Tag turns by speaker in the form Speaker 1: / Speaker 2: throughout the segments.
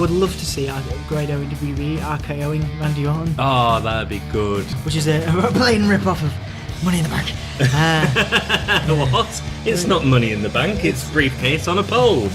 Speaker 1: would love to see Grado in WWE RKOing Randy Orton.
Speaker 2: Oh, that'd be good.
Speaker 1: Which is a blatant rip-off of Money in the Bank.
Speaker 2: What? It's not Money in the Bank, it's briefcase on a pole.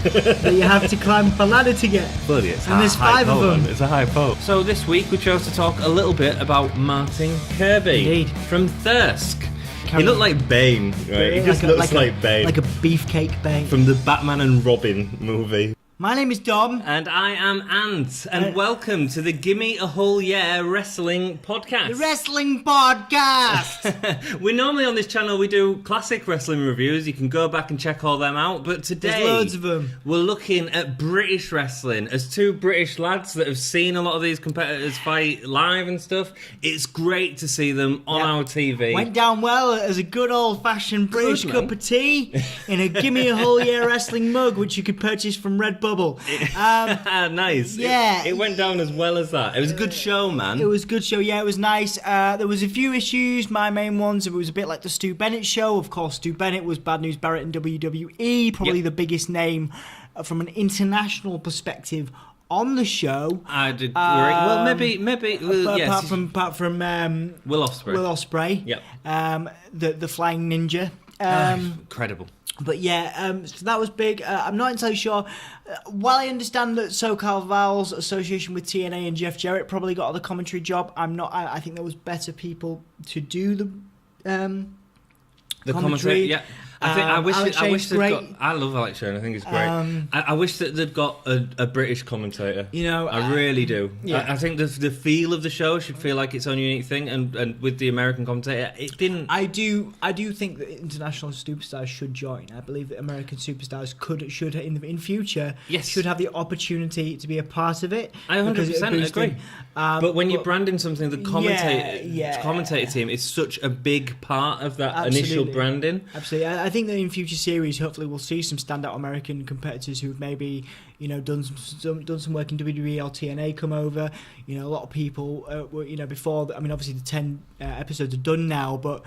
Speaker 1: That you have to climb up a ladder to get.
Speaker 2: Bloody, it's
Speaker 1: and there's 5 of them.
Speaker 2: It's a high pole. So this week we chose to talk a little bit about Martin Kirby.
Speaker 1: Indeed.
Speaker 2: From Thirsk. He looked like Bane, right? He just looks like Bane.
Speaker 1: Like a beefcake Bane.
Speaker 2: From the Batman and Robin movie.
Speaker 1: My name is Dom.
Speaker 2: And I am Ant. And welcome to the Gimme a Whole Year Wrestling Podcast.
Speaker 1: The Wrestling Podcast!
Speaker 2: We're normally on this channel, we do classic wrestling reviews. You can go back and check all them out. But today,
Speaker 1: there's loads of them.
Speaker 2: We're looking at British wrestling. As two British lads that have seen a lot of these competitors fight live and stuff, it's great to see them on our TV.
Speaker 1: Went down well as a good old-fashioned British cup of tea in a Gimme a Whole Year Wrestling mug, which you could purchase from Redbubble.
Speaker 2: Nice.
Speaker 1: Yeah.
Speaker 2: It went down as well as that. It was a good show, man.
Speaker 1: It was a good show, yeah, it was nice. There was a few issues. My main ones, it was a bit like the Stu Bennett show. Of course, Stu Bennett was Bad News Barrett in WWE, probably the biggest name from an international perspective on the show.
Speaker 2: I did. Well, maybe.
Speaker 1: Apart from
Speaker 2: Will Ospreay.
Speaker 1: Will Ospreay.
Speaker 2: Yep.
Speaker 1: The Flying Ninja.
Speaker 2: Incredible.
Speaker 1: But yeah, so that was big. I'm not entirely sure. While I understand that SoCal Val's association with TNA and Jeff Jarrett probably got the commentary job, I'm not. I think there was better people to do the commentary.
Speaker 2: Yeah. I wish they'd
Speaker 1: great.
Speaker 2: got. I love Alex Shane. I think he's great. I wish that they'd got a British commentator.
Speaker 1: You know,
Speaker 2: I really do.
Speaker 1: Yeah.
Speaker 2: I think the feel of the show should feel like its own unique thing, and with the American commentator, it didn't.
Speaker 1: I do think that international superstars should join. I believe that American superstars should in future should have the opportunity to be a part of it.
Speaker 2: I 100% agree. But when you're branding something, the commentator team is such a big part of that initial branding.
Speaker 1: Absolutely. I think that in future series, hopefully, we'll see some standout American competitors who've maybe, done some work in WWE or TNA come over. A lot of people were, before. I mean, obviously the 10 episodes are done now, but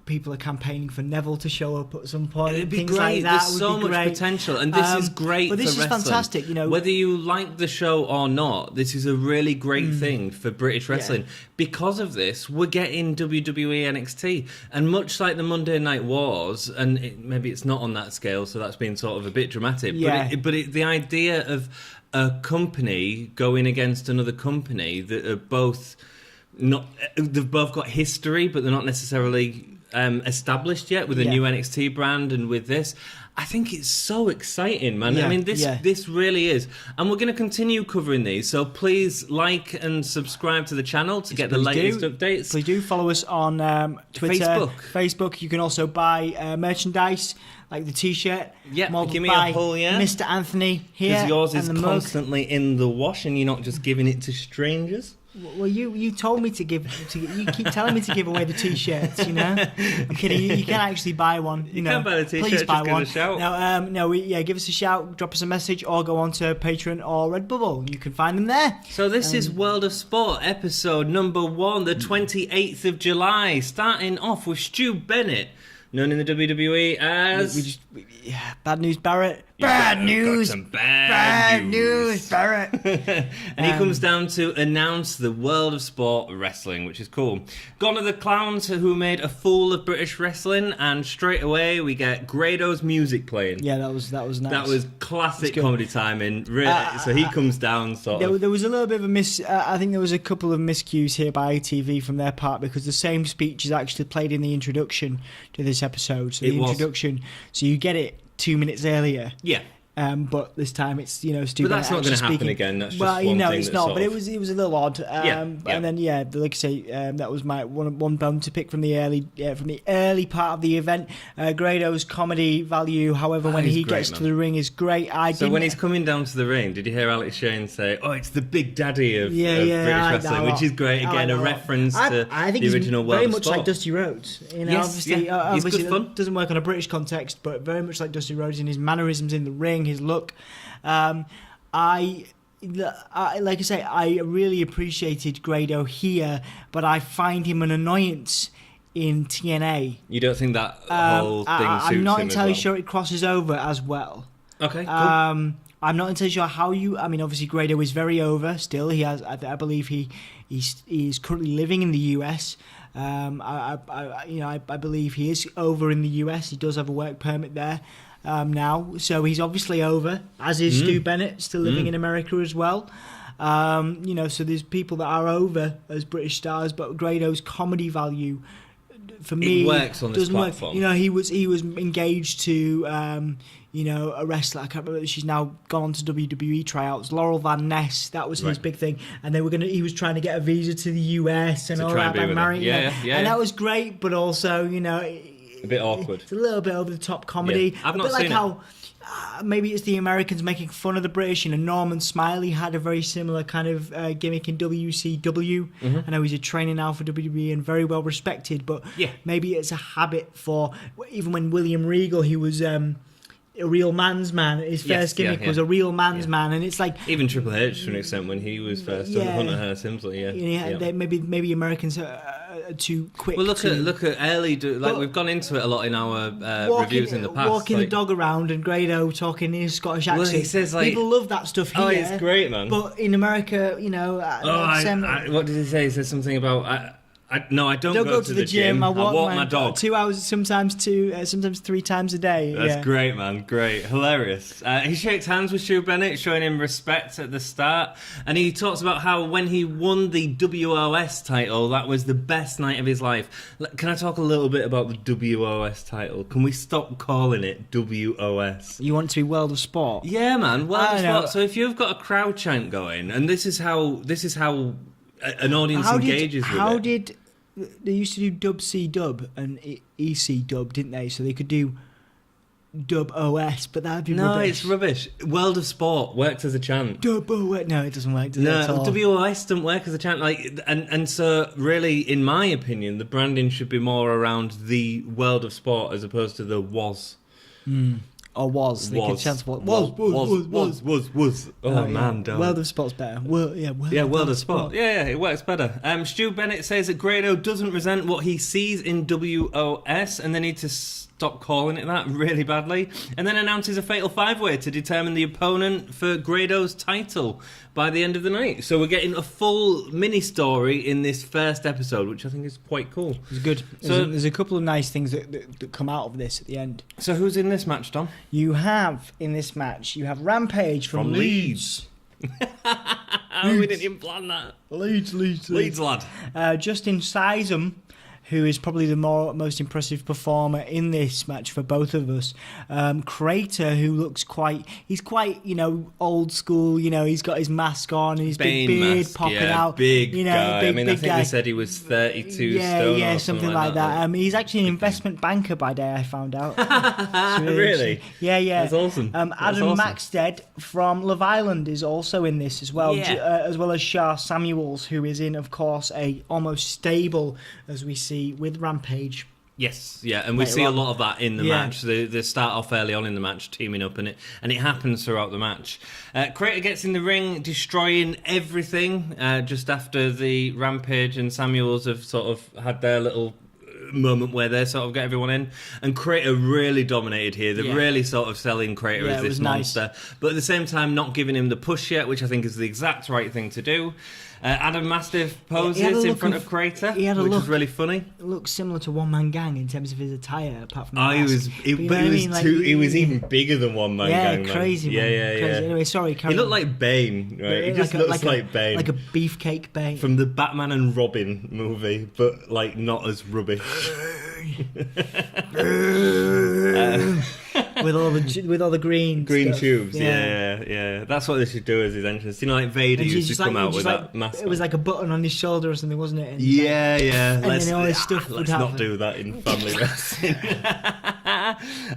Speaker 1: people are campaigning for Neville to show up at some point.
Speaker 2: It'd be
Speaker 1: things
Speaker 2: great.
Speaker 1: Like that
Speaker 2: There's so much potential, and this is great.
Speaker 1: But this
Speaker 2: for
Speaker 1: is
Speaker 2: wrestling.
Speaker 1: fantastic.
Speaker 2: Whether you like the show or not, this is a really great thing for British wrestling. Because of this, we're getting WWE NXT, and much like the Monday Night Wars, and maybe it's not on that scale, so that's been sort of a bit dramatic.
Speaker 1: Yeah.
Speaker 2: But the idea of a company going against another company that are both not, they've both got history, but they're not necessarily established yet with a new NXT brand, and with this, I think it's so exciting, man. I mean, this really is, and we're going to continue covering these. So please like and subscribe to the channel to get the latest updates.
Speaker 1: Please do follow us on Twitter, Facebook. You can also buy merchandise like the T-shirt.
Speaker 2: Yeah, give me a whole year,
Speaker 1: Mr. Anthony here.
Speaker 2: Because yours is constantly in the wash, and you're not just giving it to strangers.
Speaker 1: Well, you told me to give. You keep telling me to give away the T-shirts. I'm kidding. You can actually buy one.
Speaker 2: You can buy the T-shirt.
Speaker 1: Please buy
Speaker 2: just give
Speaker 1: one.
Speaker 2: us a shout.
Speaker 1: Give us a shout. Drop us a message, or go on to Patreon or Redbubble. You can find them there.
Speaker 2: So this is World of Sport episode number 1, the 28th of July. Starting off with Stu Bennett, known in the WWE as
Speaker 1: Bad News Barrett. Bad news, Barrett.
Speaker 2: And he comes down to announce the World of Sport Wrestling, which is cool. Gone are the clowns who made a fool of British wrestling, and straight away we get Grado's music playing.
Speaker 1: Yeah, that was nice.
Speaker 2: That was classic comedy timing. Really. So he comes down
Speaker 1: There was a little bit of a I think there was a couple of miscues here by ITV from their part, because the same speech is actually played in the introduction to this episode. So so you get it 2 minutes earlier.
Speaker 2: Yeah.
Speaker 1: But this time it's Stu.
Speaker 2: But that's not going to happen again. That's just one thing.
Speaker 1: It's not. But it was a little odd. And then like I say, that was my one bone to pick from the early part of the event. Grado's comedy value, however, when he gets to the ring, is great.
Speaker 2: When he's coming down to the ring, did you hear Alex Shane say, "Oh, it's the Big Daddy of British wrestling," which is great. Again, a reference to the original World of Sport.
Speaker 1: Very much like Dusty Rhodes. Obviously,
Speaker 2: he's good fun.
Speaker 1: Doesn't work on a British context, but very much like Dusty Rhodes in his mannerisms in the ring. His look. Like I say, I really appreciated Grado here, but I find him an annoyance in TNA.
Speaker 2: You don't think that whole thing suits him?
Speaker 1: I'm not entirely sure it crosses over as well.
Speaker 2: Okay, cool.
Speaker 1: I'm not entirely sure how you. I mean, obviously Grado is very over still. He has, I believe he's currently living in the US. I believe he is over in the US. He does have a work permit there now, so he's obviously over. As is Stu Bennett, still living in America as well. So there's people that are over as British stars, but Grado's comedy value, for me,
Speaker 2: it works on this platform.
Speaker 1: Work. He was engaged to a wrestler. I can't remember. She's now gone on to WWE tryouts. Laurel Van Ness. That was his big thing, and he was trying to get a visa to the US and all that. And that was great, but also
Speaker 2: a bit awkward.
Speaker 1: It's a little bit over the top comedy.
Speaker 2: I've not seen
Speaker 1: how. Maybe it's the Americans making fun of the British. Norman Smiley had a very similar kind of gimmick in WCW. I know he's a trainer now for WWE and very well respected, but maybe it's a habit for, even when William Regal, he was a real man's man. His first gimmick was a real man's man, and it's like
Speaker 2: even Triple H to an extent when he was first on Hunter Hearst Helmsley.
Speaker 1: Maybe Americans are too quick.
Speaker 2: Well, look at early. We've gone into it a lot in our reviews in the past.
Speaker 1: Walking the dog around and Grado talking in his Scottish accent.
Speaker 2: Well, he says
Speaker 1: people love that stuff here.
Speaker 2: Oh, it's great, man.
Speaker 1: But in America,
Speaker 2: what did he say? He said something about. I don't go to the gym.
Speaker 1: I
Speaker 2: walk my dog
Speaker 1: 2 hours, sometimes 3 times a day.
Speaker 2: That's great, man. Great, hilarious. He shakes hands with Stu Bennett, showing him respect at the start, and he talks about how when he won the WOS title, that was the best night of his life. Can I talk a little bit about the WOS title? Can we stop calling it WOS?
Speaker 1: You want it to be World of Sport?
Speaker 2: Yeah, man, World of Sport. So if you've got a crowd chant going, and this is how an audience engages with it.
Speaker 1: How did they used to do Dub C Dub and EC Dub, didn't they? So they could do Dub OS, but that'd be rubbish.
Speaker 2: No, it's rubbish. World of Sport works as a chant.
Speaker 1: Dub OS. No, it doesn't work. Does it at all?
Speaker 2: WOS doesn't work as a chant. And so really, in my opinion, the branding should be more around the World of Sport as opposed to the WOS.
Speaker 1: Or was. They could chant was.
Speaker 2: Oh, man, don't.
Speaker 1: World of Sport's better. World
Speaker 2: of Sport. Yeah, it works better. Stu Bennett says that Grado doesn't resent what he sees in WOS, and they need to stop calling it that really badly, and then announces a fatal five-way to determine the opponent for Grado's title by the end of the night. So we're getting a full mini-story in this first episode, which I think is quite cool.
Speaker 1: It's good. There's a couple of nice things that come out of this at the end.
Speaker 2: So who's in this match, Tom?
Speaker 1: You have Rampage from Leeds.
Speaker 2: We didn't even plan that.
Speaker 1: Leeds
Speaker 2: lad.
Speaker 1: Justin Sizem, who is probably the most impressive performer in this match for both of us. Crater, who looks quite old school. He's got his mask on and his big beard popping out.
Speaker 2: Big guy. I think they said he was 32 stone.
Speaker 1: Yeah, something like that. He's actually an investment banker by day, I found out.
Speaker 2: Really?
Speaker 1: Yeah.
Speaker 2: That's awesome.
Speaker 1: Adam Maxted from Love Island is also in this as well, as well as Shah Samuels, who is in, of course, a almost stable, as we see, with Rampage.
Speaker 2: Yes, yeah, and we see a lot of that in the match. They start off early on in the match, teaming up, and it happens throughout the match. Crater gets in the ring, destroying everything just after the Rampage and Samuels have sort of had their little moment where they sort of get everyone in, and Crater really dominated here. They're really sort of selling Crater as this monster, but at the same time not giving him the push yet, which I think is the exact right thing to do. Adam Mastiff poses in front of Crater, which is really funny.
Speaker 1: It looks similar to One Man Gang in terms of his attire, apart from
Speaker 2: he was even bigger than One Man Gang.
Speaker 1: Crazy, man.
Speaker 2: Yeah.
Speaker 1: Anyway, sorry, Karen.
Speaker 2: He looked like Bane, right? He just looks like Bane.
Speaker 1: Like a beefcake Bane.
Speaker 2: From the Batman and Robin movie, but like not as rubbish.
Speaker 1: with all the green stuff.
Speaker 2: Tubes, yeah. That's what they should do as his entrance. Like Vader used to come out with that mask.
Speaker 1: It was like a button on his shoulder or something, wasn't it?
Speaker 2: And
Speaker 1: let's
Speaker 2: not do that in family wrestling.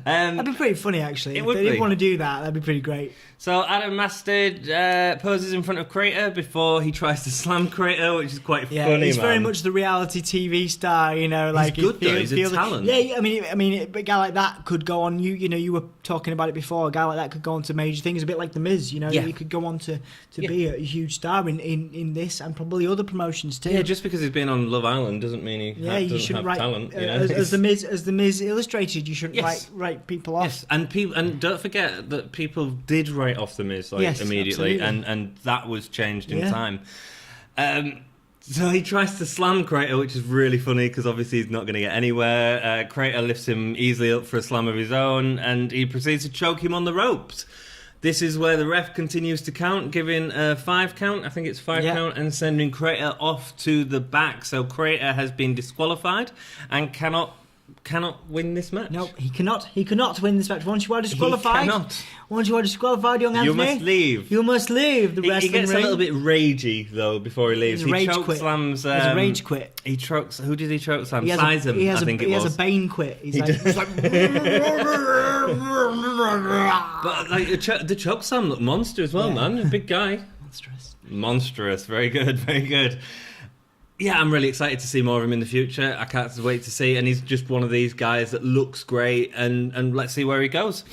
Speaker 1: That'd be pretty funny, actually.
Speaker 2: If they
Speaker 1: didn't want to do that, that'd be pretty great.
Speaker 2: So Adam Mastid poses in front of Crater before he tries to slam Crater, which is quite funny.
Speaker 1: He's very much the reality TV star, like
Speaker 2: he's good though. He's a talent.
Speaker 1: Yeah, I mean, a guy like that could go on. You were talking about it before. A guy like that could go on to major things, a bit like the Miz. He could go on to be a huge star in this and probably other promotions too.
Speaker 2: Yeah, just because he's been on Love Island doesn't mean he doesn't have talent.
Speaker 1: As the Miz illustrated, you shouldn't write people off.
Speaker 2: Yes, and don't forget that people did write off the Miz immediately, and that was changed in time. So he tries to slam Crater, which is really funny because obviously he's not going to get anywhere. Crater lifts him easily up for a slam of his own, and he proceeds to choke him on the ropes. This is where the ref continues to count, giving a 5 count, I think it's 5 count, and sending Crater off to the back. So Crater has been disqualified and cannot win this match.
Speaker 1: No, he cannot. He cannot win this match. Once you are disqualified,
Speaker 2: He cannot.
Speaker 1: Once you are disqualified, young Anthony,
Speaker 2: You must leave.
Speaker 1: You must leave the wrestling
Speaker 2: He gets
Speaker 1: ring.
Speaker 2: a little bit ragey though before he leaves.
Speaker 1: He's a rage
Speaker 2: He choke
Speaker 1: quit.
Speaker 2: slams.
Speaker 1: He's a rage quit.
Speaker 2: He chokes. Who did he choke slam?
Speaker 1: He has
Speaker 2: Sizem,
Speaker 1: he
Speaker 2: I think it
Speaker 1: he
Speaker 2: was.
Speaker 1: has a Bane quit. He's like,
Speaker 2: But like the choke slam looked monster as well, man. A big guy. Monstrous. Very good. Very good. Yeah, I'm really excited to see more of him in the future. I can't wait to see. And he's just one of these guys that looks great. And let's see where he goes.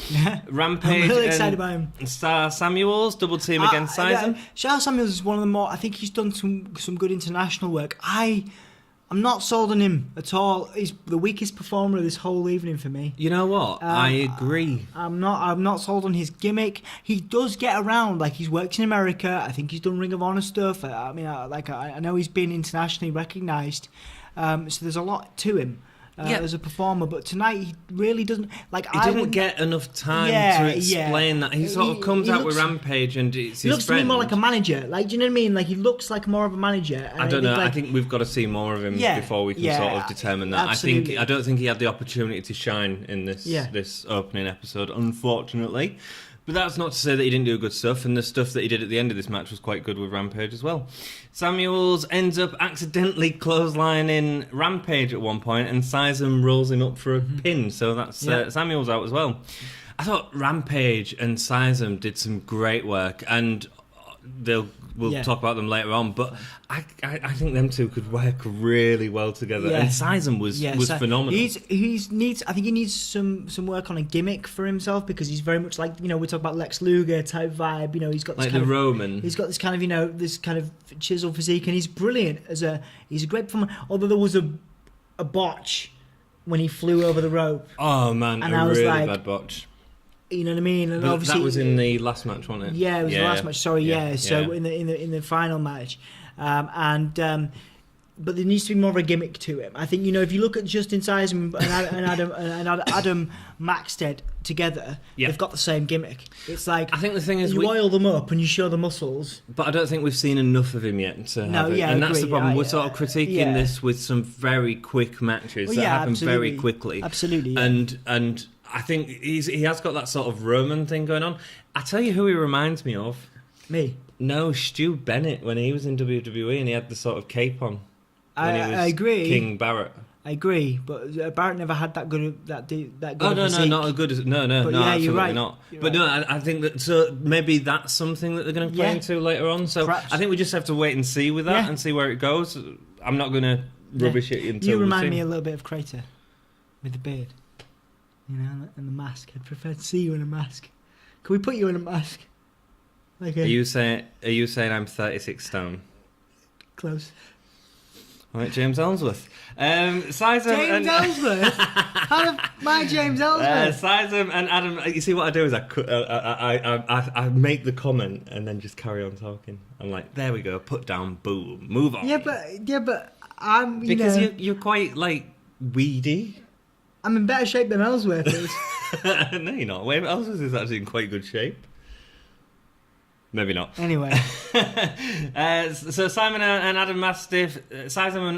Speaker 2: Rampage.
Speaker 1: I'm really excited about him.
Speaker 2: Star Samuels, double team against Sizem.
Speaker 1: Star Samuels is one of the more. I think he's done some good international work. I'm not sold on him at all. He's the weakest performer of this whole evening for me.
Speaker 2: You know what? I agree.
Speaker 1: I'm not sold on his gimmick. He does get around, like he's worked in America. I think he's done Ring of Honor stuff. I mean, I know he's been internationally recognised. So there's a lot to him as a performer. But tonight he really doesn't. Like
Speaker 2: He didn't get enough time to explain that. He sort of comes out with Rampage and it's his
Speaker 1: he looks to me more like a manager. Like, do you know what I mean? Like he looks like more of a manager. And
Speaker 2: I don't know. I think we've got to see more of him before we can sort of determine that.
Speaker 1: Absolutely.
Speaker 2: I don't think he had the opportunity to shine in this opening episode, unfortunately. But that's not to say that he didn't do good stuff, and the stuff that he did at the end of this match was quite good with Rampage as well. Samuels ends up accidentally clotheslining Rampage at one point, and Sizem rolls him up for a pin, so that's Samuels out as well. I thought Rampage and Sizem did some great work, and we'll talk about them later on, but I think them two could work really well together. And Sizem was phenomenal.
Speaker 1: I think he needs some work on a gimmick for himself, because he's very much like, we talk about Lex Luger type vibe. He's got this
Speaker 2: like
Speaker 1: kind
Speaker 2: the
Speaker 1: of,
Speaker 2: Roman.
Speaker 1: He's got this kind of this kind of chisel physique, and he's brilliant he's a great performer. Although there was a botch when he flew over the rope.
Speaker 2: Oh man,
Speaker 1: and
Speaker 2: a
Speaker 1: I was
Speaker 2: really
Speaker 1: like,
Speaker 2: bad botch.
Speaker 1: You know what I mean? And
Speaker 2: but
Speaker 1: obviously
Speaker 2: that was in the last match, wasn't it?
Speaker 1: Yeah, it was the last match. Sorry, So
Speaker 2: yeah.
Speaker 1: in the final match, but there needs to be more of a gimmick to him. I think if you look at Justin Sizem and Adam Maxted together, they've got the same gimmick. It's like,
Speaker 2: I think the thing is
Speaker 1: you oil them up and you show the muscles.
Speaker 2: But I don't think we've seen enough of him yet to have it. And that's the problem. We're sort of critiquing this with some very quick matches that happen very quickly.
Speaker 1: Absolutely. Yeah.
Speaker 2: And I think he has got that sort of Roman thing going on. I tell you who he reminds me of.
Speaker 1: Me?
Speaker 2: No, Stu Bennett, when he was in WWE and he had the sort of cape on.
Speaker 1: I agree.
Speaker 2: King Barrett.
Speaker 1: I agree, but Barrett never had that good physique.
Speaker 2: No, not as good as no, absolutely
Speaker 1: you're right.
Speaker 2: not.
Speaker 1: You're
Speaker 2: but
Speaker 1: right.
Speaker 2: no, I think that maybe that's something that they're going to play into later on. So
Speaker 1: perhaps.
Speaker 2: I think we just have to wait and see with that and see where it goes. I'm not going to rubbish it until
Speaker 1: you remind me a little bit of Crater with the beard, and the mask. I'd prefer to see you in a mask. Can we put you in a mask?
Speaker 2: Are you saying I'm 36 stone?
Speaker 1: Close.
Speaker 2: Right, James Ellsworth. Sizem
Speaker 1: James Ellsworth? How my James Ellsworth?
Speaker 2: Sizem and Adam. You see what I do is I make the comment and then just carry on talking. I'm like, there we go, put down, boom, move on.
Speaker 1: Yeah, but I'm
Speaker 2: because you're quite like weedy.
Speaker 1: I'm in better shape than Ellsworth is.
Speaker 2: No, you're not. Ellsworth is actually in quite good shape. Maybe not.
Speaker 1: Anyway.
Speaker 2: So Sizem and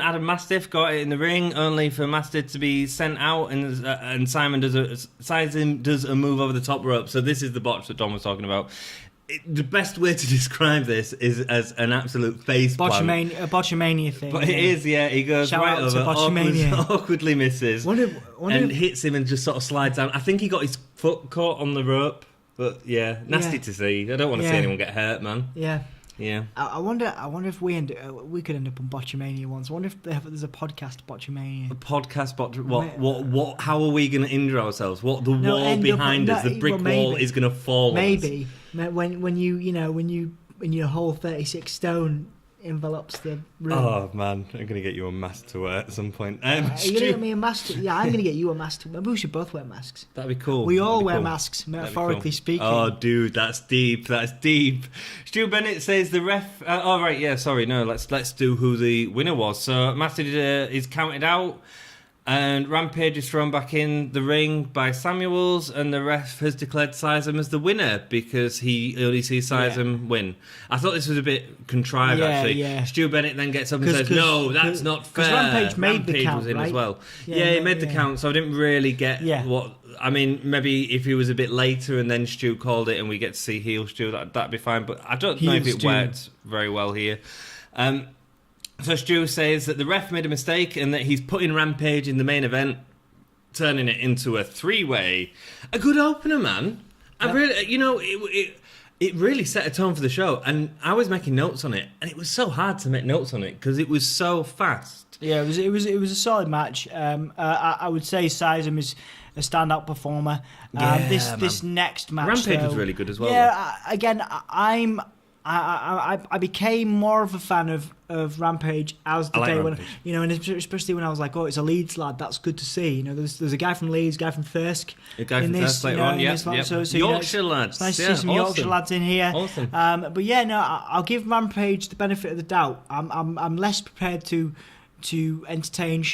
Speaker 2: Adam Mastiff got it in the ring, only for Mastiff to be sent out, and Sizem does a move over the top rope. So this is the botch that Don was talking about. The best way to describe this is as an absolute face plant.
Speaker 1: A botchamania thing.
Speaker 2: But it is, he goes
Speaker 1: Shout
Speaker 2: right
Speaker 1: out to
Speaker 2: over, awkwardly misses, and hits him and just sort of slides down. I think he got his foot caught on the rope. But nasty to see. I don't want to see anyone get hurt, man.
Speaker 1: Yeah.
Speaker 2: Yeah.
Speaker 1: I wonder if we could end up on Botchamania once. I wonder if there's a podcast Botchamania.
Speaker 2: A podcast what? How are we going to injure ourselves? What the wall behind us? The brick wall is going to fall.
Speaker 1: Maybe when you when you're whole 36 stone envelops the room.
Speaker 2: Oh man, I'm gonna get you a mask to wear at some point.
Speaker 1: Are you going to get me a mask? Yeah, I'm going to get you a mask. Maybe we should both wear masks.
Speaker 2: That'd be cool.
Speaker 1: We all
Speaker 2: That'd be
Speaker 1: wear
Speaker 2: cool.
Speaker 1: masks, metaphorically speaking.
Speaker 2: Oh, dude, that's deep. That's deep. Stu Bennett says the ref. Oh, right, yeah. Sorry, no. Let's do who the winner was. So Matty is counted out, and Rampage is thrown back in the ring by Samuels, and the ref has declared Sizem as the winner because he only sees Sizem win. I thought this was a bit contrived, actually.
Speaker 1: Yeah.
Speaker 2: Stu Bennett then gets up and says, "No, that's not fair."
Speaker 1: Because Rampage made the count,
Speaker 2: was in
Speaker 1: right?
Speaker 2: as well.
Speaker 1: Yeah,
Speaker 2: he made the count, so I didn't really get what. I mean, maybe if he was a bit later and then Stu called it and we get to see heel Stu, that'd be fine. But I don't know if it worked very well here. So Stu says that the ref made a mistake and that he's putting Rampage in the main event, turning it into a three-way. A good opener, man. I really, it really set a tone for the show. And I was making notes on it, and it was so hard to make notes on it because it was so fast.
Speaker 1: Yeah, it was a solid match. I would say Sizem is a standout performer. This next match,
Speaker 2: Rampage was really good as well.
Speaker 1: Yeah, again, I became more of a fan of Rampage as the day went, and especially when I was like, oh, it's a Leeds lad, that's good to see. There's a guy from Leeds, a guy from Thirsk,
Speaker 2: a guy from Thirsk later on,
Speaker 1: So,
Speaker 2: Yorkshire lads,
Speaker 1: it's nice to see some Yorkshire lads in here.
Speaker 2: Awesome.
Speaker 1: But yeah, no, I'll give Rampage the benefit of the doubt. I'm less prepared to entertain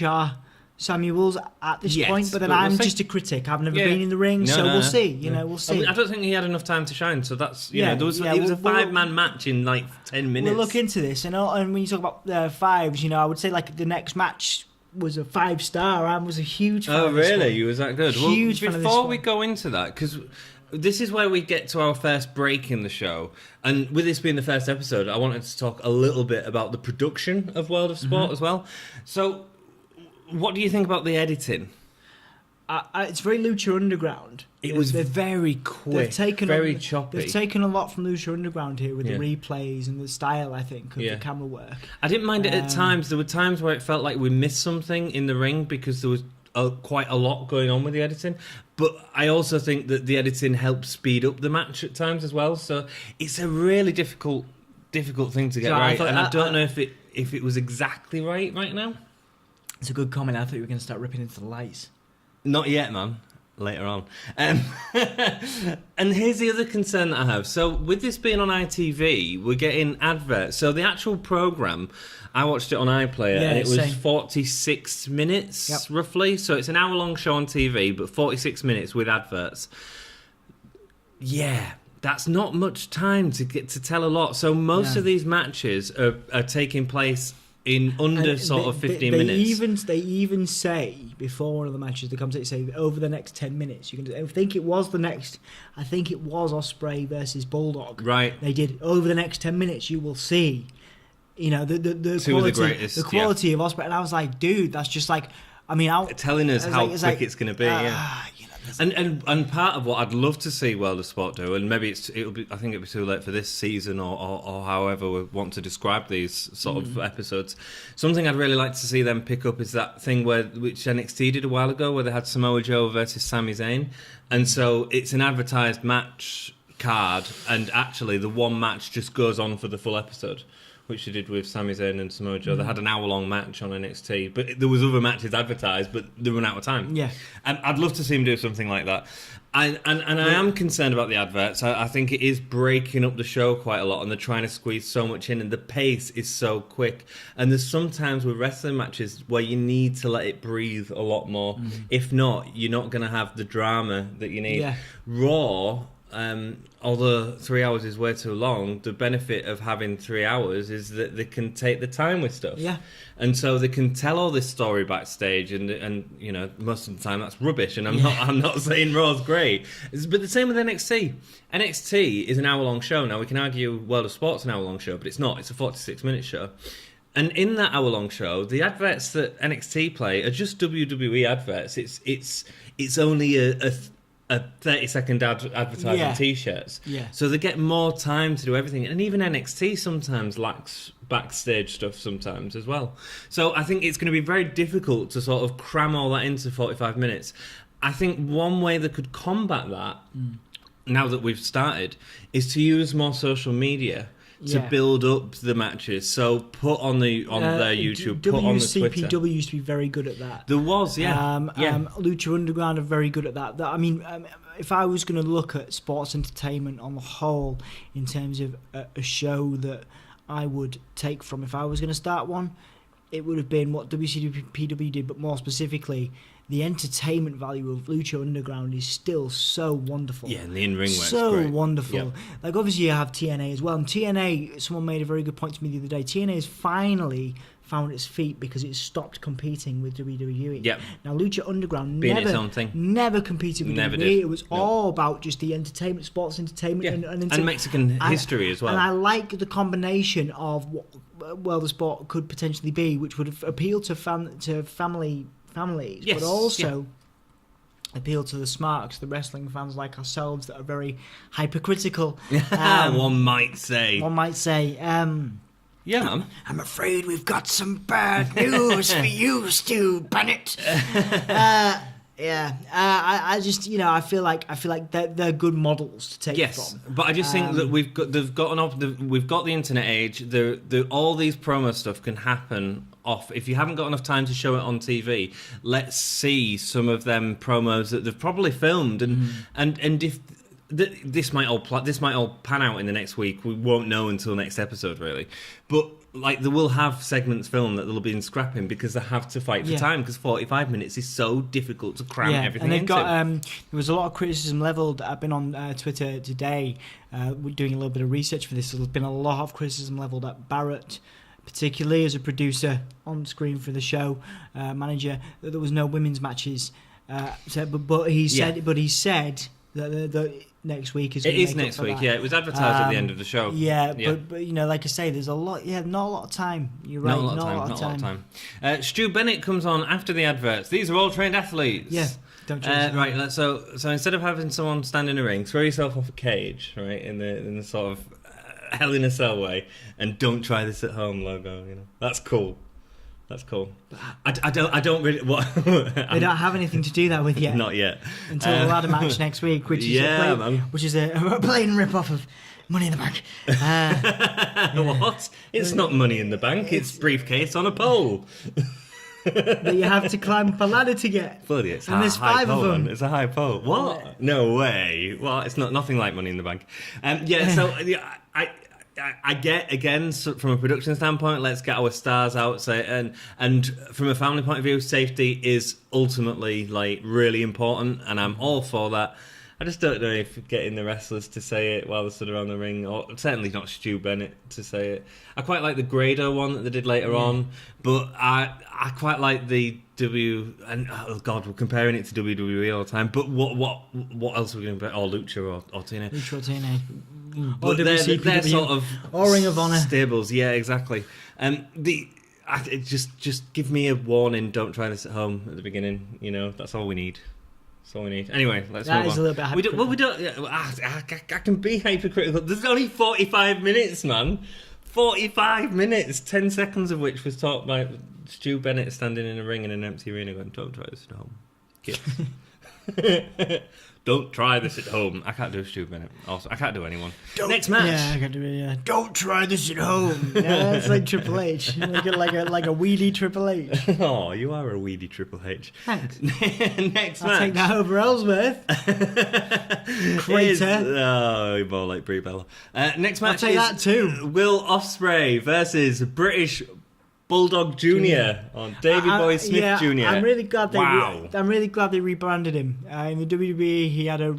Speaker 1: Samuels at this point, but then I'm just a critic. I've never been in the ring, we'll see. We'll see.
Speaker 2: I don't think he had enough time to shine, so that's it was a 5-man match in like 10 minutes.
Speaker 1: We'll look into this, and when you talk about fives, I would say like the next match was a 5-star. I was a huge fan.
Speaker 2: Oh, really? You was that good?
Speaker 1: Huge fan of this
Speaker 2: before
Speaker 1: one.
Speaker 2: we go into that, because this is where we get to our first break in the show, and with this being the first episode, I wanted to talk a little bit about the production of World of Sport as well. So, what do you think about the editing?
Speaker 1: It's very Lucha Underground.
Speaker 2: It was very quick, very choppy.
Speaker 1: They've taken a lot from Lucha Underground here with the replays and the style, I think, of the camera work.
Speaker 2: I didn't mind it at times. There were times where it felt like we missed something in the ring because there was quite a lot going on with the editing. But I also think that the editing helps speed up the match at times as well. So it's a really difficult thing to get right. And I don't know if it was exactly right now.
Speaker 1: It's a good comment. I thought you were going to start ripping into the lights.
Speaker 2: Not yet, man. Later on. And here's the other concern that I have. So with this being on ITV, we're getting adverts. So the actual programme, I watched it on iPlayer, and it was 46 minutes, roughly. So it's an hour-long show on TV, but 46 minutes with adverts. Yeah, that's not much time to get to tell a lot. So most of these matches are taking place in under 15 minutes.
Speaker 1: They even say before one of the matches, they come to say over the next 10 minutes. I think it was Ospreay versus Bulldog.
Speaker 2: Right.
Speaker 1: They did over the next 10 minutes. You will see, the
Speaker 2: Two
Speaker 1: quality,
Speaker 2: of the greatest,
Speaker 1: the quality of Ospreay. And I was like, dude, that's just like,
Speaker 2: telling us how quick it's going to be. And part of what I'd love to see World of Sport do, and maybe I think it'll be too late for this season or however we want to describe these sort of episodes. Something I'd really like to see them pick up is that thing which NXT did a while ago, where they had Samoa Joe versus Sami Zayn, and so it's an advertised match card, and actually the one match just goes on for the full episode, which they did with Sami Zayn and Samoa Joe. They had an hour-long match on NXT, but there was other matches advertised, but they ran out of time.
Speaker 1: Yeah,
Speaker 2: and I'd love to see him do something like that. I am concerned about the adverts. I think it is breaking up the show quite a lot, and they're trying to squeeze so much in, and the pace is so quick. And there's sometimes with wrestling matches where you need to let it breathe a lot more. If not, you're not going to have the drama that you need.
Speaker 1: Yeah.
Speaker 2: Raw. Although 3 hours is way too long, the benefit of having 3 hours is that they can take the time with stuff.
Speaker 1: Yeah.
Speaker 2: And so they can tell all this story backstage, and most of the time that's rubbish. And I'm not saying Raw's great, but the same with NXT. NXT is an hour-long show. Now we can argue World of Sport's an hour-long show, but it's not. It's a 46-minute show. And in that hour-long show, the adverts that NXT play are just WWE adverts. It's only a 30-second advertising T-shirts.
Speaker 1: Yeah.
Speaker 2: So they get more time to do everything. And even NXT sometimes lacks backstage stuff sometimes as well. So I think it's going to be very difficult to sort of cram all that into 45 minutes. I think one way that could combat that, now that we've started, is to use more social media to build up the matches. So put on their YouTube, put on the Twitter.
Speaker 1: WCPW used to be very good at that.
Speaker 2: There was,
Speaker 1: Lucha Underground are very good at that. I mean, if I was going to look at sports entertainment on the whole in terms of a show that I would take from, if I was going to start one, it would have been what WCPW did, but more specifically, the entertainment value of Lucha Underground is still so wonderful.
Speaker 2: Yeah, and the in-ring work's
Speaker 1: so
Speaker 2: great.
Speaker 1: wonderful.
Speaker 2: Yep.
Speaker 1: Like, obviously you have TNA as well, and TNA, someone made a very good point to me the other day, TNA has finally found its feet because it stopped competing with WWE.
Speaker 2: Yep.
Speaker 1: Now, Lucha Underground
Speaker 2: Being its own thing.
Speaker 1: never competed with
Speaker 2: Never
Speaker 1: WWE.
Speaker 2: did.
Speaker 1: It was all about just the entertainment, sports entertainment.
Speaker 2: And Mexican history as well.
Speaker 1: And I like the combination of what the sport could potentially be, which would appeal to families,
Speaker 2: Yes,
Speaker 1: but also appeal to the smarks, the wrestling fans like ourselves that are very hypercritical.
Speaker 2: One might say.
Speaker 1: Yeah, man. I'm afraid we've got some bad news for you, Stu Bennett. I just, I feel like they're good models to take from.
Speaker 2: But I just think that we've got the internet age. All these promo stuff can happen off. If you haven't got enough time to show it on TV, let's see some of them promos that they've probably filmed, and if. This might all pan out in the next week. We won't know until next episode, really. But like, they will have segments filmed that they'll be scrapping because they have to fight for time. Because 45 minutes is so difficult to cram everything
Speaker 1: and they've
Speaker 2: into.
Speaker 1: Got there was a lot of criticism levelled. I've been on Twitter today, we're doing a little bit of research for this. There's been a lot of criticism levelled at Barrett, particularly as a producer on screen for the show, manager, that there was no women's matches. But he said that next week is.
Speaker 2: It is next week. That. Yeah, it was advertised at the end of the show.
Speaker 1: But like I say, there's a lot. Yeah, not a lot of time. You're right. Not a lot of time.
Speaker 2: Stu Bennett comes on after the adverts. These are all trained athletes.
Speaker 1: Yeah. Don't change
Speaker 2: right. So instead of having someone stand in a ring, throw yourself off a cage, right, in the sort of Hell in a Cell way, and don't try this at home logo. That's cool. That's cool. I don't really. They
Speaker 1: don't have anything to do that with yet.
Speaker 2: Not yet.
Speaker 1: Until the ladder match next week, which is a plain rip-off of Money in the Bank.
Speaker 2: What? It's not Money in the Bank. It's briefcase on a pole.
Speaker 1: That you have to climb up a ladder to get.
Speaker 2: Bloody, it's
Speaker 1: and there's
Speaker 2: high
Speaker 1: 5 of them.
Speaker 2: It's a high pole. What? No way. Well, it's nothing like Money in the Bank. I get, again, from a production standpoint, let's get our stars out, and from a family point of view, safety is ultimately really important, and I'm all for that. I just don't know if getting the wrestlers to say it while they're stood around the ring, or certainly not Stu Bennett to say it. I quite like the Grado one that they did later on, but I quite like the and oh god, we're comparing it to WWE all the time. But what else are we going to compare? Or Lucha or TNA?
Speaker 1: Lucha or TNA.
Speaker 2: But they're sort of
Speaker 1: or Ring of Honor
Speaker 2: stables. Yeah, exactly. Just give me a warning. Don't try this at home at the beginning. That's all we need. That's all we need. Anyway, let's move on.
Speaker 1: That is a little bit hypercritical.
Speaker 2: We don't. I can be hypercritical. There's only 45 minutes, man. 45 minutes, 10 seconds of which was talked by Stu Bennett standing in a ring in an empty arena going, "Don't try this at home, kids." Don't try this at home. I can't do Stu Bennett. Also, I can't do anyone. Next match.
Speaker 1: Yeah, I can't do it. Yeah. Don't try this at home. Yeah, it's like Triple H. Like a weedy Triple H.
Speaker 2: Oh, you are a weedy Triple H.
Speaker 1: Thanks.
Speaker 2: Next
Speaker 1: I'll
Speaker 2: match.
Speaker 1: take that over Ellsworth. Crater.
Speaker 2: More like Brie Bella. Next match.
Speaker 1: I'll take that too.
Speaker 2: Will Ospreay versus British Bulldog Jr. on Davey Boy Smith Jr.
Speaker 1: I'm really glad they rebranded him. In the WWE, he had a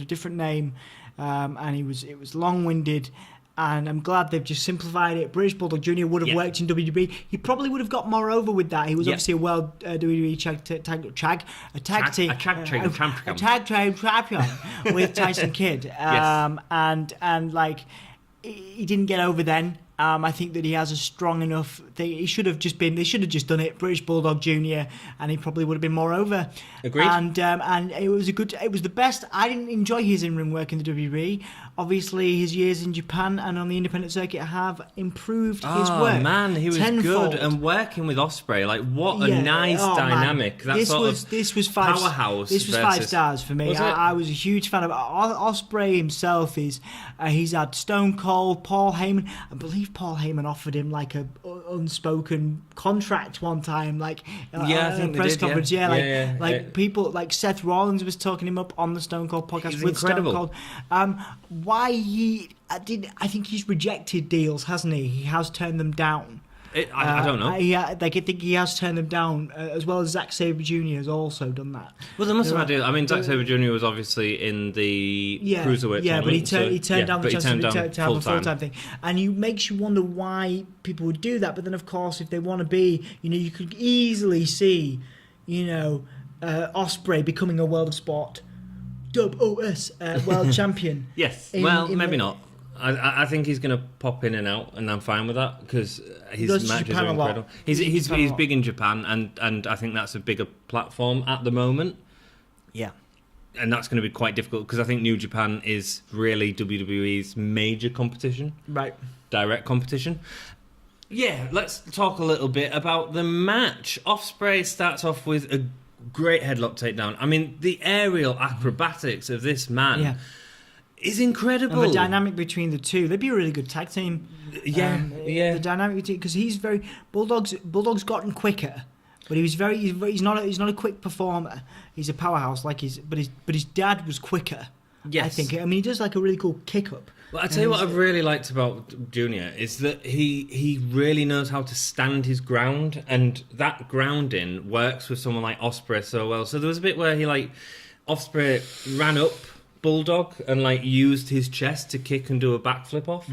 Speaker 1: different name, and it was long-winded. And I'm glad they've just simplified it. British Bulldog Jr. would have worked in WWE. He probably would have got more over with that. He was obviously a world WWE tag team champion with Tyson Kidd. And he didn't get over then. I think that he has a strong enough thing. He should have just been. They should have just done it. British Bulldog Junior, and he probably would have been more over.
Speaker 2: Agreed.
Speaker 1: And it was a good. It was the best. I didn't enjoy his in-ring work in the WWE. Obviously, his years in Japan and on the independent circuit have improved his work.
Speaker 2: Oh man, he was
Speaker 1: tenfold.
Speaker 2: good, and working with Ospreay, like what a nice dynamic.
Speaker 1: Man. This was five
Speaker 2: powerhouse.
Speaker 1: This was 5 stars for me. I was a huge fan of Ospreay himself. He's had Stone Cold, Paul Heyman. I believe Paul Heyman offered him like a unspoken contract one time, like
Speaker 2: I think
Speaker 1: a press
Speaker 2: did,
Speaker 1: conference.
Speaker 2: Yeah.
Speaker 1: People like Seth Rollins was talking him up on the Stone Cold podcast.
Speaker 2: He's
Speaker 1: with
Speaker 2: incredible.
Speaker 1: Stone Cold. Why I think he's rejected deals, hasn't he? He has turned them down.
Speaker 2: I don't know.
Speaker 1: I think he has turned them down, as well as Zack Sabre Jr. has also done that.
Speaker 2: Well, they must have had. I mean, Zack Sabre Jr. was obviously in the cruiserweight tournament.
Speaker 1: But he turned down the chance to have a full-time thing, and it makes you wonder why people would do that. But then, of course, if they want to be, you could easily see, Ospreay becoming a World of Sport WOS world champion.
Speaker 2: Yes. Maybe not. I think he's going to pop in and out, and I'm fine with that because his matches are incredible. He's big in Japan, and I think that's a bigger platform at the moment.
Speaker 1: Yeah.
Speaker 2: And that's going to be quite difficult because I think New Japan is really WWE's major competition.
Speaker 1: Right.
Speaker 2: Direct competition. Yeah, let's talk a little bit about the match. Ospreay starts off with a great headlock takedown. I mean, the aerial acrobatics of this man is incredible.
Speaker 1: And the dynamic between the two, they'd be a really good tag team. The dynamic between, because he's very Bulldog's gotten quicker, but he's not a quick performer. He's a powerhouse, but his dad was quicker.
Speaker 2: Yes,
Speaker 1: I think. I mean, he does like a really cool kick up.
Speaker 2: Well, I tell you what I've really liked about Junior is that he really knows how to stand his ground, and that grounding works with someone like Ospreay so well. So there was a bit where Ospreay ran up Bulldog and used his chest to kick and do a backflip off,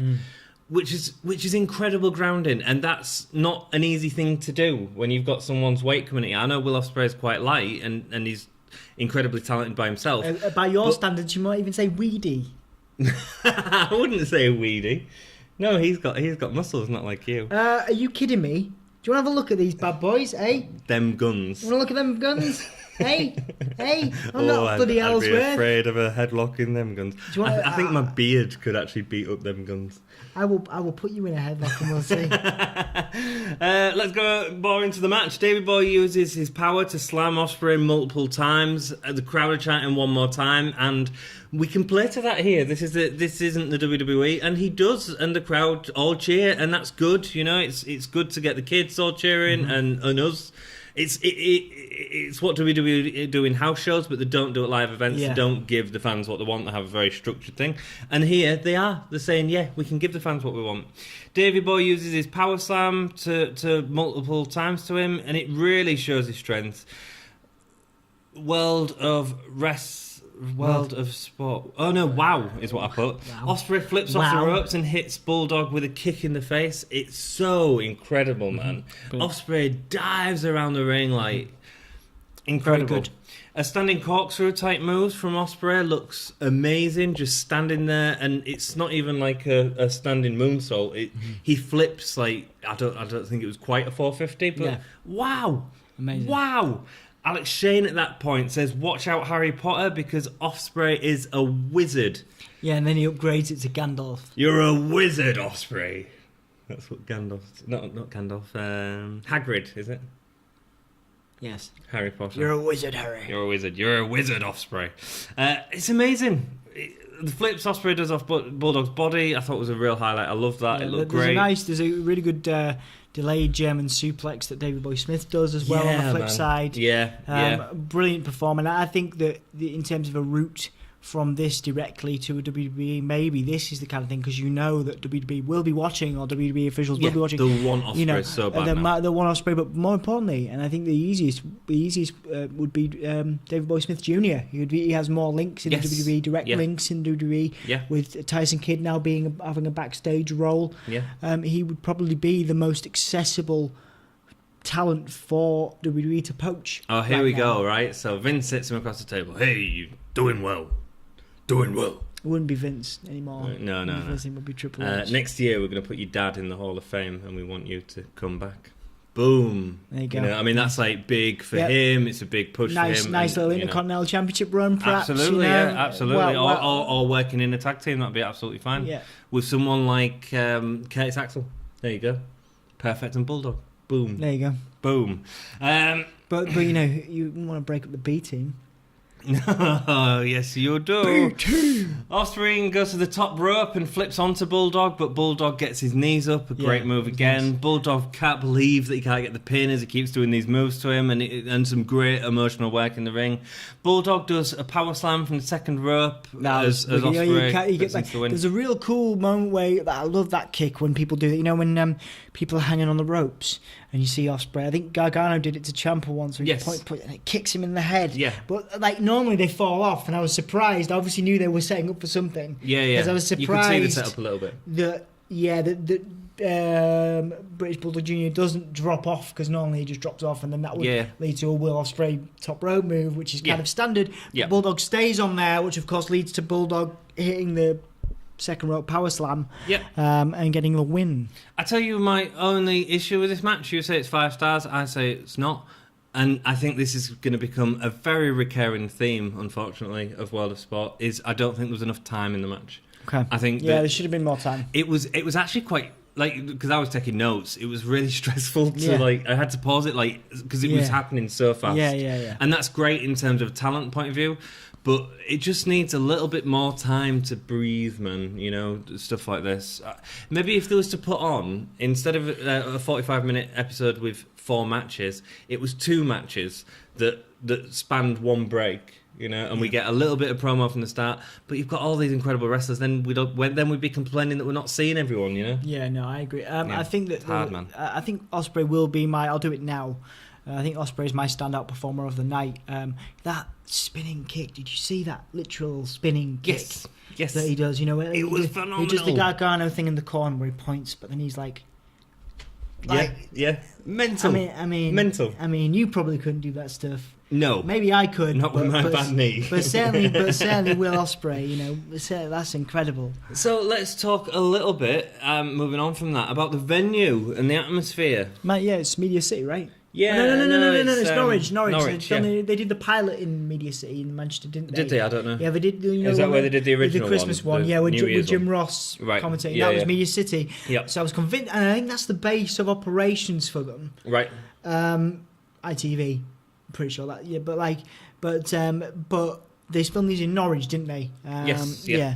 Speaker 2: which is incredible grounding, and that's not an easy thing to do when you've got someone's weight coming at you. I know Will Ospreay is quite light and he's incredibly talented by himself.
Speaker 1: By your standards, you might even say weedy.
Speaker 2: I wouldn't say weedy. No, he's got muscles, not like you.
Speaker 1: Are you kidding me? Do you want to have a look at these bad boys, eh?
Speaker 2: Them guns.
Speaker 1: You want to look at them guns? Hey, I'm not bloody Ellsworth.
Speaker 2: I'd be afraid of a headlock in them guns. I think my beard could actually beat up them guns.
Speaker 1: I will put you in a headlock and we'll see.
Speaker 2: Let's go more into the match. Davey Boy uses his power to slam Ospreay multiple times. The crowd are chanting one more time, and we can play to that here. This isn't the WWE, and he does, and the crowd all cheer, and that's good. It's good to get the kids all cheering and us. It's what WWE do in house shows, but they don't do at live events. They don't give the fans what they want. They have a very structured thing. And here they're saying, we can give the fans what we want. Davey Boy uses his power slam to multiple times to him, and it really shows his strength. World of Sport. Oh no, wow is what I put. Wow. Ospreay flips off the ropes and hits Bulldog with a kick in the face. It's so incredible, man. Ospreay dives around the ring like incredible. Very good. A standing corkscrew type moves from Ospreay looks amazing, just standing there, and it's not even like a standing moonsault. He flips like I don't think it was quite a 450, but wow, amazing, wow. Alex Shane at that point says, "Watch out, Harry Potter, because Ospreay is a wizard."
Speaker 1: Yeah, and then he upgrades it to Gandalf.
Speaker 2: You're a wizard, Ospreay. That's what Gandalf. Not Gandalf. Hagrid, is it?
Speaker 1: Yes.
Speaker 2: Harry Potter.
Speaker 1: You're a wizard, Harry.
Speaker 2: You're a wizard. You're a wizard, Ospreay. It's amazing. The flips Ospreay does off Bulldog's body, I thought was a real highlight. I love that. It looked great.
Speaker 1: There's a really good delayed German suplex that Davey Boy Smith does as well on the flip side. Brilliant performance. I think that in terms of a route from this directly to a WWE, maybe this is the kind of thing, because that WWE will be watching, or WWE officials will be watching.
Speaker 2: The one Ospreay so bad
Speaker 1: the one Ospreay, but more importantly, and I think the easiest would be David Boy Smith Jr. He has more links in the WWE, direct links in WWE, with Tyson Kidd now having a backstage role. He would probably be the most accessible talent for WWE to poach.
Speaker 2: Oh, here we go, right? So Vince sits him across the table. Hey, you doing well. Doing well.
Speaker 1: It wouldn't be Vince anymore.
Speaker 2: No.
Speaker 1: Vince, it would be Triple H.
Speaker 2: Next year, we're going to put your dad in the Hall of Fame, and we want you to come back. Boom.
Speaker 1: There you go.
Speaker 2: I mean, that's like big for him. It's a big push for him.
Speaker 1: Nice little Intercontinental Championship run, perhaps.
Speaker 2: Absolutely, absolutely. Or working in a tag team, that'd be absolutely fine.
Speaker 1: Yeah.
Speaker 2: With someone like Curtis Axel. There you go. Perfect and Bulldog. Boom.
Speaker 1: There you go.
Speaker 2: Boom.
Speaker 1: But you wouldn't want to break up the B team.
Speaker 2: No, yes you do. Ospreay goes to the top rope and flips onto Bulldog, but Bulldog gets his knees up. A great move again. Nice. Bulldog can't believe that he can't get the pin as he keeps doing these moves to him, and some great emotional work in the ring. Bulldog does a power slam from the second rope as Ospreay gets into the win.
Speaker 1: There's a real cool moment where I love that kick when people do it. When people are hanging on the ropes and you see Ospreay. I think Gargano did it to Ciampa once, where and it kicks him in the head.
Speaker 2: Yeah.
Speaker 1: But normally they fall off, and I was surprised. I obviously knew they were setting up for something.
Speaker 2: Yeah.
Speaker 1: Because I was surprised.
Speaker 2: You could see the setup a little bit.
Speaker 1: British Bulldog Jr. doesn't drop off, because normally he just drops off, and then that would lead to a Will Ospreay top rope move, which is kind of standard.
Speaker 2: Yeah.
Speaker 1: Bulldog stays on there, which of course leads to Bulldog hitting the second rope power slam and getting the win.
Speaker 2: I tell you my only issue with this match. You say it's 5 stars, I say it's not. And I think this is going to become a very recurring theme, unfortunately, of World of Sport, is I don't think there was enough time in the match.
Speaker 1: Okay.
Speaker 2: I think
Speaker 1: there should have been more time.
Speaker 2: It was actually quite, because I was taking notes, it was really stressful to, I had to pause it, because it was happening so fast.
Speaker 1: Yeah.
Speaker 2: And that's great in terms of talent point of view, but it just needs a little bit more time to breathe, man, stuff like this. Maybe if there was to put on, instead of a 45-minute episode with 4 matches, it was 2 matches that spanned one break, and we get a little bit of promo from the start, but you've got all these incredible wrestlers, then we'd be complaining that we're not seeing everyone,
Speaker 1: Yeah, no, I agree. I think that
Speaker 2: it's hard, man.
Speaker 1: I think Ospreay will be I'll do it now. I think Ospreay is my standout performer of the night. That spinning kick, did you see that literal spinning kick?
Speaker 2: Yes.
Speaker 1: That he does,
Speaker 2: it was phenomenal.
Speaker 1: He does the Gargano thing in the corner where he points, but then he's like
Speaker 2: mental.
Speaker 1: I mean,
Speaker 2: mental.
Speaker 1: I mean, you probably couldn't do that stuff.
Speaker 2: No,
Speaker 1: maybe I could.
Speaker 2: Not with my bad knee.
Speaker 1: but certainly Will Ospreay. That's incredible.
Speaker 2: So let's talk a little bit, moving on from that, about the venue and the atmosphere.
Speaker 1: Mate, it's Media City, right?
Speaker 2: Yeah.
Speaker 1: No, it's Norwich.
Speaker 2: Norwich,
Speaker 1: they did the pilot in Media City in Manchester, didn't they?
Speaker 2: Did they? I don't know.
Speaker 1: Yeah, they did.
Speaker 2: Is that where they did the original
Speaker 1: the Christmas one?
Speaker 2: Yeah,
Speaker 1: with Jim Ross commentating.
Speaker 2: Yeah,
Speaker 1: that was Media City.
Speaker 2: Yep.
Speaker 1: So I was convinced, and I think that's the base of operations for them.
Speaker 2: Right.
Speaker 1: ITV, I'm pretty sure that. Yeah, but they filmed these in Norwich, didn't they?
Speaker 2: Yes.
Speaker 1: Yeah.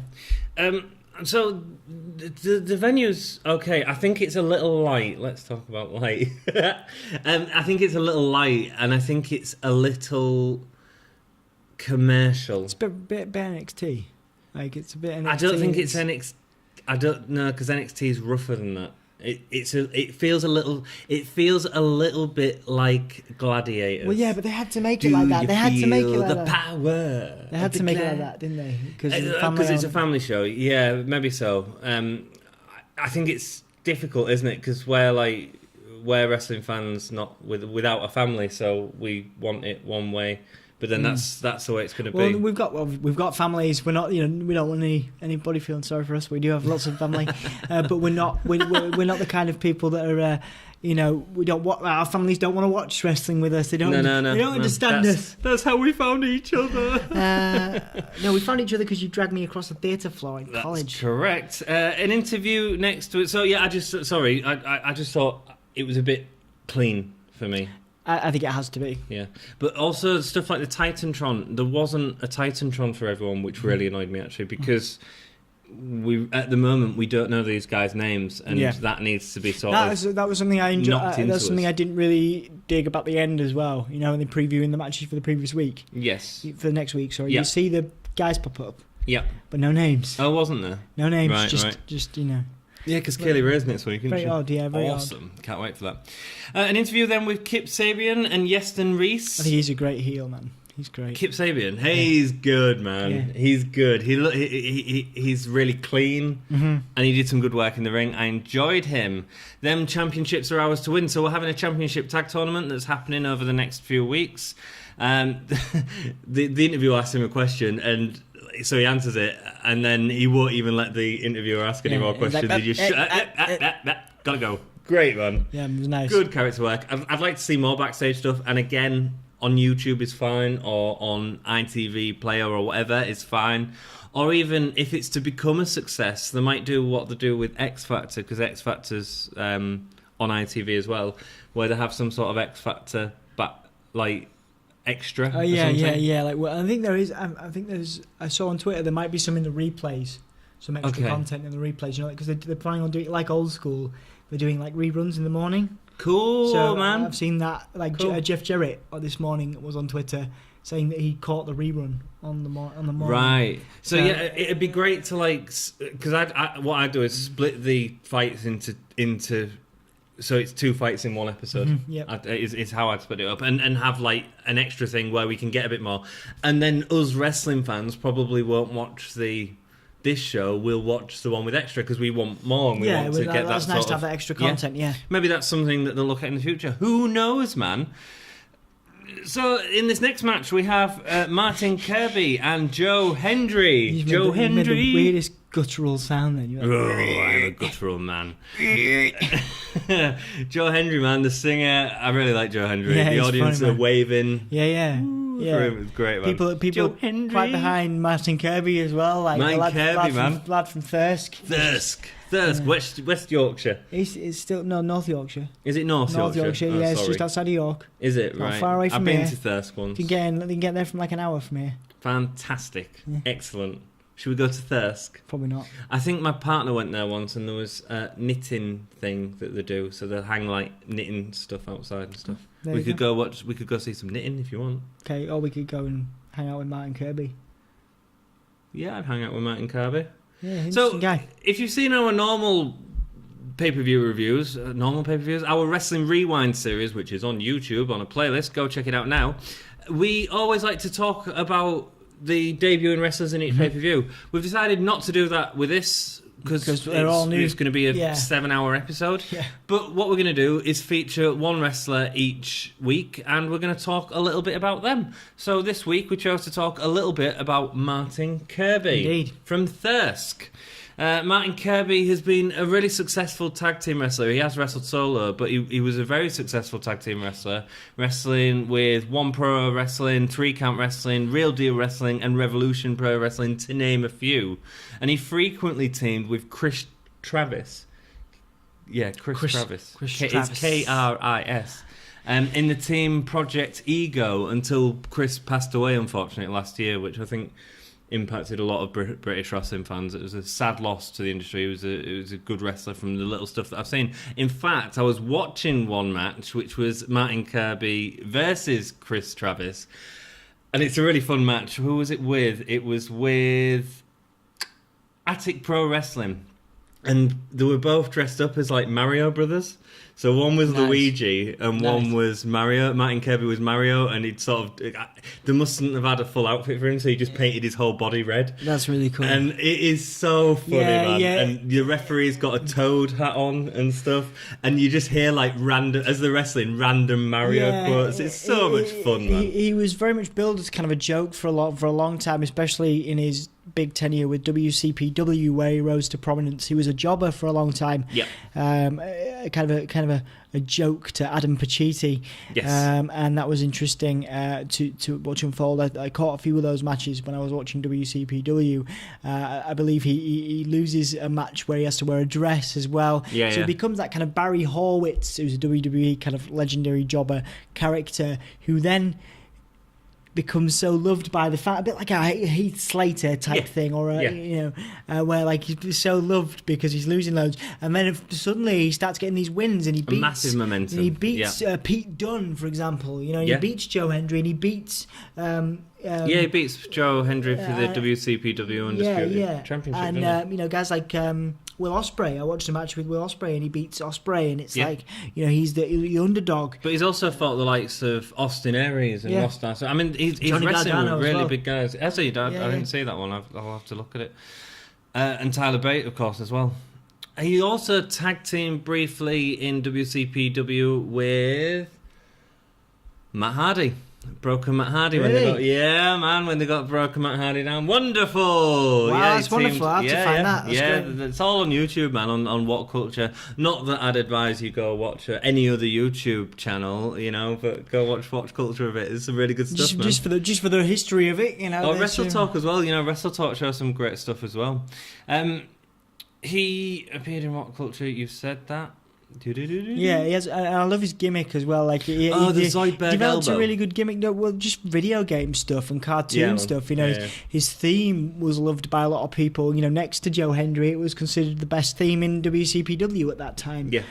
Speaker 2: So the venue's okay. I think it's a little light. Let's talk about light. I think it's a little light, and I think it's a little commercial.
Speaker 1: It's a bit NXT. It's a bit NXT.
Speaker 2: I don't think it's NXT. I don't know, because NXT is rougher than that. It feels a little bit like Gladiators.
Speaker 1: Well, yeah, but they had to make it like that. They had to make it like that.
Speaker 2: The power.
Speaker 1: They had to make it like that, didn't they? Because
Speaker 2: it's a family show. Yeah, maybe so. I think it's difficult, isn't it? Because we're wrestling fans, not without a family, so we want it one way. But then that's the way it's going to be.
Speaker 1: We've got families. We're not, we don't want anybody feeling sorry for us. We do have lots of family, but we're not the kind of people that are, we don't. Our families don't want to watch wrestling with us. They don't.
Speaker 2: No.
Speaker 1: They don't understand us.
Speaker 2: That's how we found each other.
Speaker 1: No, we found each other because you dragged me across the theatre floor in college.
Speaker 2: That's correct. An interview next to it. So yeah, I just thought it was a bit clean for me.
Speaker 1: I think it has to be.
Speaker 2: Yeah. But also stuff like the Titantron. There wasn't a Titantron for everyone, which really annoyed me, actually, because at the moment we don't know these guys' names, and that needs to be
Speaker 1: that was something I enjoyed. That's something I didn't really dig about the end as well. In the previewing the matches for the previous week.
Speaker 2: Yes.
Speaker 1: For the next week, sorry. You see the guys pop up.
Speaker 2: Yeah.
Speaker 1: But no names.
Speaker 2: Oh, wasn't there?
Speaker 1: No names.
Speaker 2: Right,
Speaker 1: just
Speaker 2: Yeah, because Kaylee Ray's next week, isn't
Speaker 1: very
Speaker 2: she?
Speaker 1: Odd, yeah, very
Speaker 2: awesome. Odd. Can't wait for that. An interview then with Kip Sabian and Yeston Reese.
Speaker 1: I think he's a great heel, man. He's great.
Speaker 2: Kip Sabian, he's good, man. Yeah. He's good. He's really clean, and he did some good work in the ring. I enjoyed him. Them championships are ours to win, so we're having a championship tag tournament that's happening over the next few weeks. The interview asked him a question, and so he answers it, and then he won't even let the interviewer ask any more questions.
Speaker 1: Like,
Speaker 2: He just gotta go. Great, man.
Speaker 1: Yeah, it was nice.
Speaker 2: Good character work. I'd like to see more backstage stuff, and again, on YouTube is fine, or on ITV Player or whatever is fine. Or even if it's to become a success, they might do what they do with X Factor, because X Factor's on ITV as well, where they have some sort of X Factor, like extra.
Speaker 1: Oh yeah. Like, well, I think there is. I think there's. I saw on Twitter there might be some in the replays, some extra content in the replays. You know, because they're planning on doing it like old school. They're doing like reruns in the morning.
Speaker 2: Cool,
Speaker 1: so,
Speaker 2: man.
Speaker 1: I've seen that. Like
Speaker 2: cool.
Speaker 1: Jeff Jarrett this morning was on Twitter saying that he caught the rerun on the morning.
Speaker 2: Right. So yeah, it'd be great to like, because what I do is split the fights into. So it's 2 fights in one episode.
Speaker 1: Mm-hmm, yep.
Speaker 2: Is how I'd split it up, and have like an extra thing where we can get a bit more, and then us wrestling fans probably won't watch this show. We'll watch the one with extra because we want more, and we want to get that.
Speaker 1: That's nice to have that extra content. Yeah.
Speaker 2: Maybe that's something that they'll look at in the future. Who knows, man? So in this next match we have Martin Kirby and Joe Hendry.
Speaker 1: You made the weirdest guttural sound then.
Speaker 2: I'm a guttural man. Joe Hendry, man, the singer. I really like Joe Hendry.
Speaker 1: Yeah,
Speaker 2: the audience
Speaker 1: funny,
Speaker 2: are waving.
Speaker 1: Yeah.
Speaker 2: For him, it was great, man.
Speaker 1: People quite behind Martin Kirby as well. Like
Speaker 2: Martin Kirby, man.
Speaker 1: Lad from Thirsk.
Speaker 2: Thirsk, West Yorkshire.
Speaker 1: It's still North Yorkshire.
Speaker 2: Is it North Yorkshire?
Speaker 1: North Yorkshire, yeah, it's just outside of York.
Speaker 2: Is it?
Speaker 1: Not
Speaker 2: right.
Speaker 1: far away from
Speaker 2: I've been
Speaker 1: here.
Speaker 2: to Thirsk once.
Speaker 1: You can get there from like an hour from here.
Speaker 2: Fantastic.
Speaker 1: Yeah.
Speaker 2: Excellent. Should we go to Thirsk?
Speaker 1: Probably not.
Speaker 2: I think my partner went there once, and there was a knitting thing that they do. So they hang like knitting stuff outside and stuff. We could go see some knitting if you want.
Speaker 1: Okay, or we could go and hang out with Martin Kirby.
Speaker 2: Yeah, I'd hang out with Martin Kirby.
Speaker 1: Yeah, interesting guy.
Speaker 2: If you've seen our normal pay-per-view reviews, our Wrestling Rewind series, which is on YouTube on a playlist, go check it out now. We always like to talk about the debuting wrestlers in each pay-per-view. We've decided not to do that with this because
Speaker 1: they're all new.
Speaker 2: It's going to be a 7-hour episode.
Speaker 1: Yeah.
Speaker 2: But what we're going to do is feature one wrestler each week, and we're going to talk a little bit about them. So this week we chose to talk a little bit about Martin Kirby.
Speaker 1: Indeed.
Speaker 2: From Thirsk. Martin Kirby has been a really successful tag team wrestler. He has wrestled solo, but he was a very successful tag team wrestler, wrestling with One Pro Wrestling, 3 Count Wrestling, Real Deal Wrestling, and Revolution Pro Wrestling, to name a few. And he frequently teamed with Chris Travis. Yeah, Chris Travis.
Speaker 1: Chris
Speaker 2: It's Kris. In the team Project Ego until Chris passed away, unfortunately, last year, which I think impacted a lot of British wrestling fans. It was a sad loss to the industry. It was a good wrestler from the little stuff that I've seen. In fact, I was watching one match, which was Martin Kirby versus Chris Travis, and it's a really fun match. Who was it with? It was with Attic Pro Wrestling, and they were both dressed up as like Mario brothers. So one was Luigi and one was Mario. Martin Kirby was Mario, and he'd sort of... They mustn't have had a full outfit for him, so he just painted his whole body red.
Speaker 1: That's really cool.
Speaker 2: And it is so funny, man.
Speaker 1: Yeah.
Speaker 2: And the referee's got a Toad hat on and stuff, and you just hear, like, random... As they're wrestling, random Mario quotes. It's so much fun, man.
Speaker 1: He was very much billed as kind of a joke for a long time, especially in his big tenure with WCPW, where he rose to prominence. He was a jobber for a long time.
Speaker 2: Yeah.
Speaker 1: Kind of a joke to Adam Pacitti.
Speaker 2: Yes.
Speaker 1: And that was interesting to watch unfold. I caught a few of those matches when I was watching WCPW. I believe he loses a match where he has to wear a dress as well.
Speaker 2: Yeah,
Speaker 1: so he becomes that kind of Barry Horowitz, who's a WWE kind of legendary jobber character, who then becomes so loved by the fan, a bit like a Heath Slater type thing, or where like he's so loved because he's losing loads, and then suddenly he starts getting these wins, and he beats
Speaker 2: massive momentum.
Speaker 1: And he beats Pete Dunne, for example. He beats Joe Hendry, and he beats.
Speaker 2: He beats Joe Hendry for the WCPW Undisputed Championship.
Speaker 1: And guys like Will Ospreay. I watched a match with Will Ospreay, and he beats Ospreay, and it's like he's the underdog.
Speaker 2: But he's also fought the likes of Austin Aries and Ross Dawson. I mean, he's
Speaker 1: Johnny
Speaker 2: wrestling
Speaker 1: Gargano
Speaker 2: with really
Speaker 1: well.
Speaker 2: big guys. Has he? I didn't see that one. I'll have to look at it. And Tyler Bate, of course, as well. He also tag teamed briefly in WCPW with Matt Hardy. Broken Matt Hardy when they got Broken Matt Hardy down. Wonderful!
Speaker 1: Wow,
Speaker 2: Yeah,
Speaker 1: that's wonderful. I have to find that. That's great.
Speaker 2: It's all on YouTube, man, on What Culture. Not that I'd advise you go watch any other YouTube channel, but go watch What Culture of it. It's some really good stuff, man.
Speaker 1: Just for the history of it,
Speaker 2: Wrestle Talk as well. Wrestle Talk shows some great stuff as well. He appeared in What Culture? You've said that.
Speaker 1: Yeah, he has, and I love his gimmick as well. Like,
Speaker 2: the Zoidberg
Speaker 1: developed
Speaker 2: elbow.
Speaker 1: a really good gimmick. No, well, just video game stuff and cartoon stuff. His theme was loved by a lot of people. Next to Joe Hendry, it was considered the best theme in WCPW at that time.
Speaker 2: Yeah.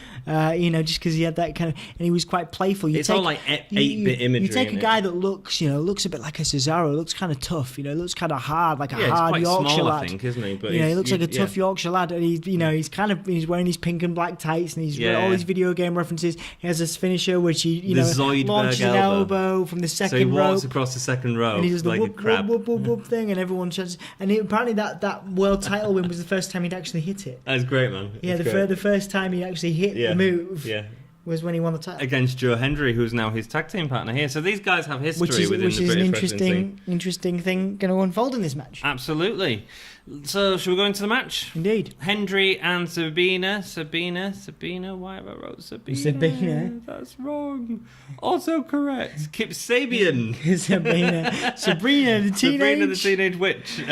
Speaker 1: Just because he had that kind of, and he was quite playful.
Speaker 2: All like 8-bit imagery.
Speaker 1: You take a guy that looks a bit like a Cesaro, looks kind of tough. Looks kind of hard, like a hard
Speaker 2: he's quite
Speaker 1: Yorkshire
Speaker 2: small,
Speaker 1: lad.
Speaker 2: I think, isn't he? But
Speaker 1: he looks like a tough Yorkshire lad, and he's wearing his pink and black tights, and he's all these video game references. He has this finisher which he launches an elbow from the second rope.
Speaker 2: So he walks across the second row,
Speaker 1: and he does the
Speaker 2: like
Speaker 1: whoop,
Speaker 2: a crab.
Speaker 1: whoop, whoop, whoop thing, and everyone chances. And apparently that world title win was the first time he'd actually hit it.
Speaker 2: That's great, man.
Speaker 1: The first time he actually hit the move.
Speaker 2: Yeah.
Speaker 1: Was when he won the title
Speaker 2: against Joe Hendry, who's now his tag team partner here. So these guys have history within the British
Speaker 1: an interesting thing going to unfold in this match.
Speaker 2: Absolutely. So should we go into the match?
Speaker 1: Indeed.
Speaker 2: Hendry and Sabina. Why have I wrote Sabina?
Speaker 1: Sabina.
Speaker 2: That's wrong. Also correct. Kip Sabian.
Speaker 1: Sabrina the teenage
Speaker 2: witch.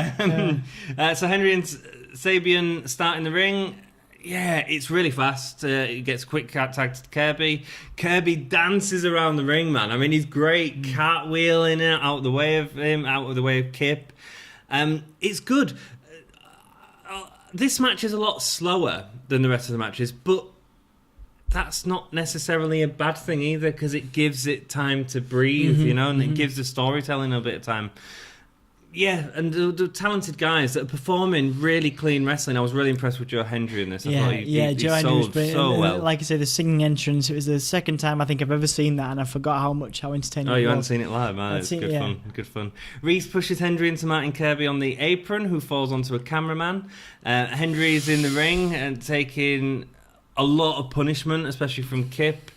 Speaker 2: So Hendry and Sabian start in the ring. Yeah, it's really fast. He gets a quick cat tag to Kirby. Kirby dances around the ring, man. I mean, he's great. Cartwheeling it out of the way of him, out of the way of Kip. It's good. This match is a lot slower than the rest of the matches, but that's not necessarily a bad thing either, because it gives it time to breathe, and it gives the storytelling a bit of time. Yeah, and the talented guys that are performing really clean wrestling. I was really impressed with Joe Hendry in this. I thought he
Speaker 1: Joe Hendry was brilliant.
Speaker 2: So well.
Speaker 1: Like I say, the singing entrance, it was the second time I think I've ever seen that, and I forgot how entertaining it was.
Speaker 2: Oh, you hadn't seen it live, man. It's good fun. Reese pushes Hendry into Martin Kirby on the apron, who falls onto a cameraman. Hendry's in the ring and taking a lot of punishment, especially from Kip.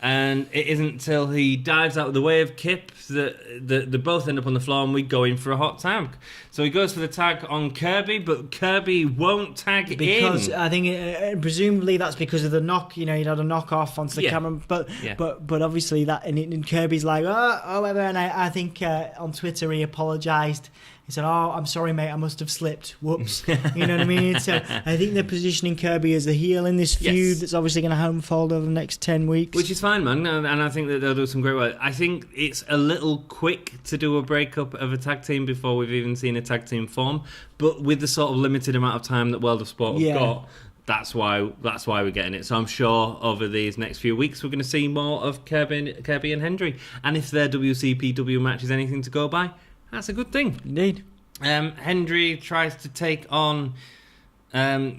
Speaker 2: And it isn't until he dives out of the way of Kip that they both end up on the floor, and we go in for a hot tag. So he goes for the tag on Kirby, but Kirby won't tag
Speaker 1: because
Speaker 2: in.
Speaker 1: I think presumably that's because of the knock. He'd had a knock off onto the camera, but obviously that and Kirby's like whatever. And I think on Twitter he apologised. He said, I'm sorry, mate, I must have slipped. Whoops. You know what I mean? So I think they're positioning Kirby as the heel in this feud that's obviously going to unfold over the next 10 weeks.
Speaker 2: Which is fine, man. And I think that they'll do some great work. I think it's a little quick to do a breakup of a tag team before we've even seen a tag team form. But with the sort of limited amount of time that World of Sport have got, that's why we're getting it. So I'm sure over these next few weeks we're going to see more of Kirby and Hendry. And if their WCPW match is anything to go by, that's a good thing.
Speaker 1: Indeed.
Speaker 2: Hendry tries to take on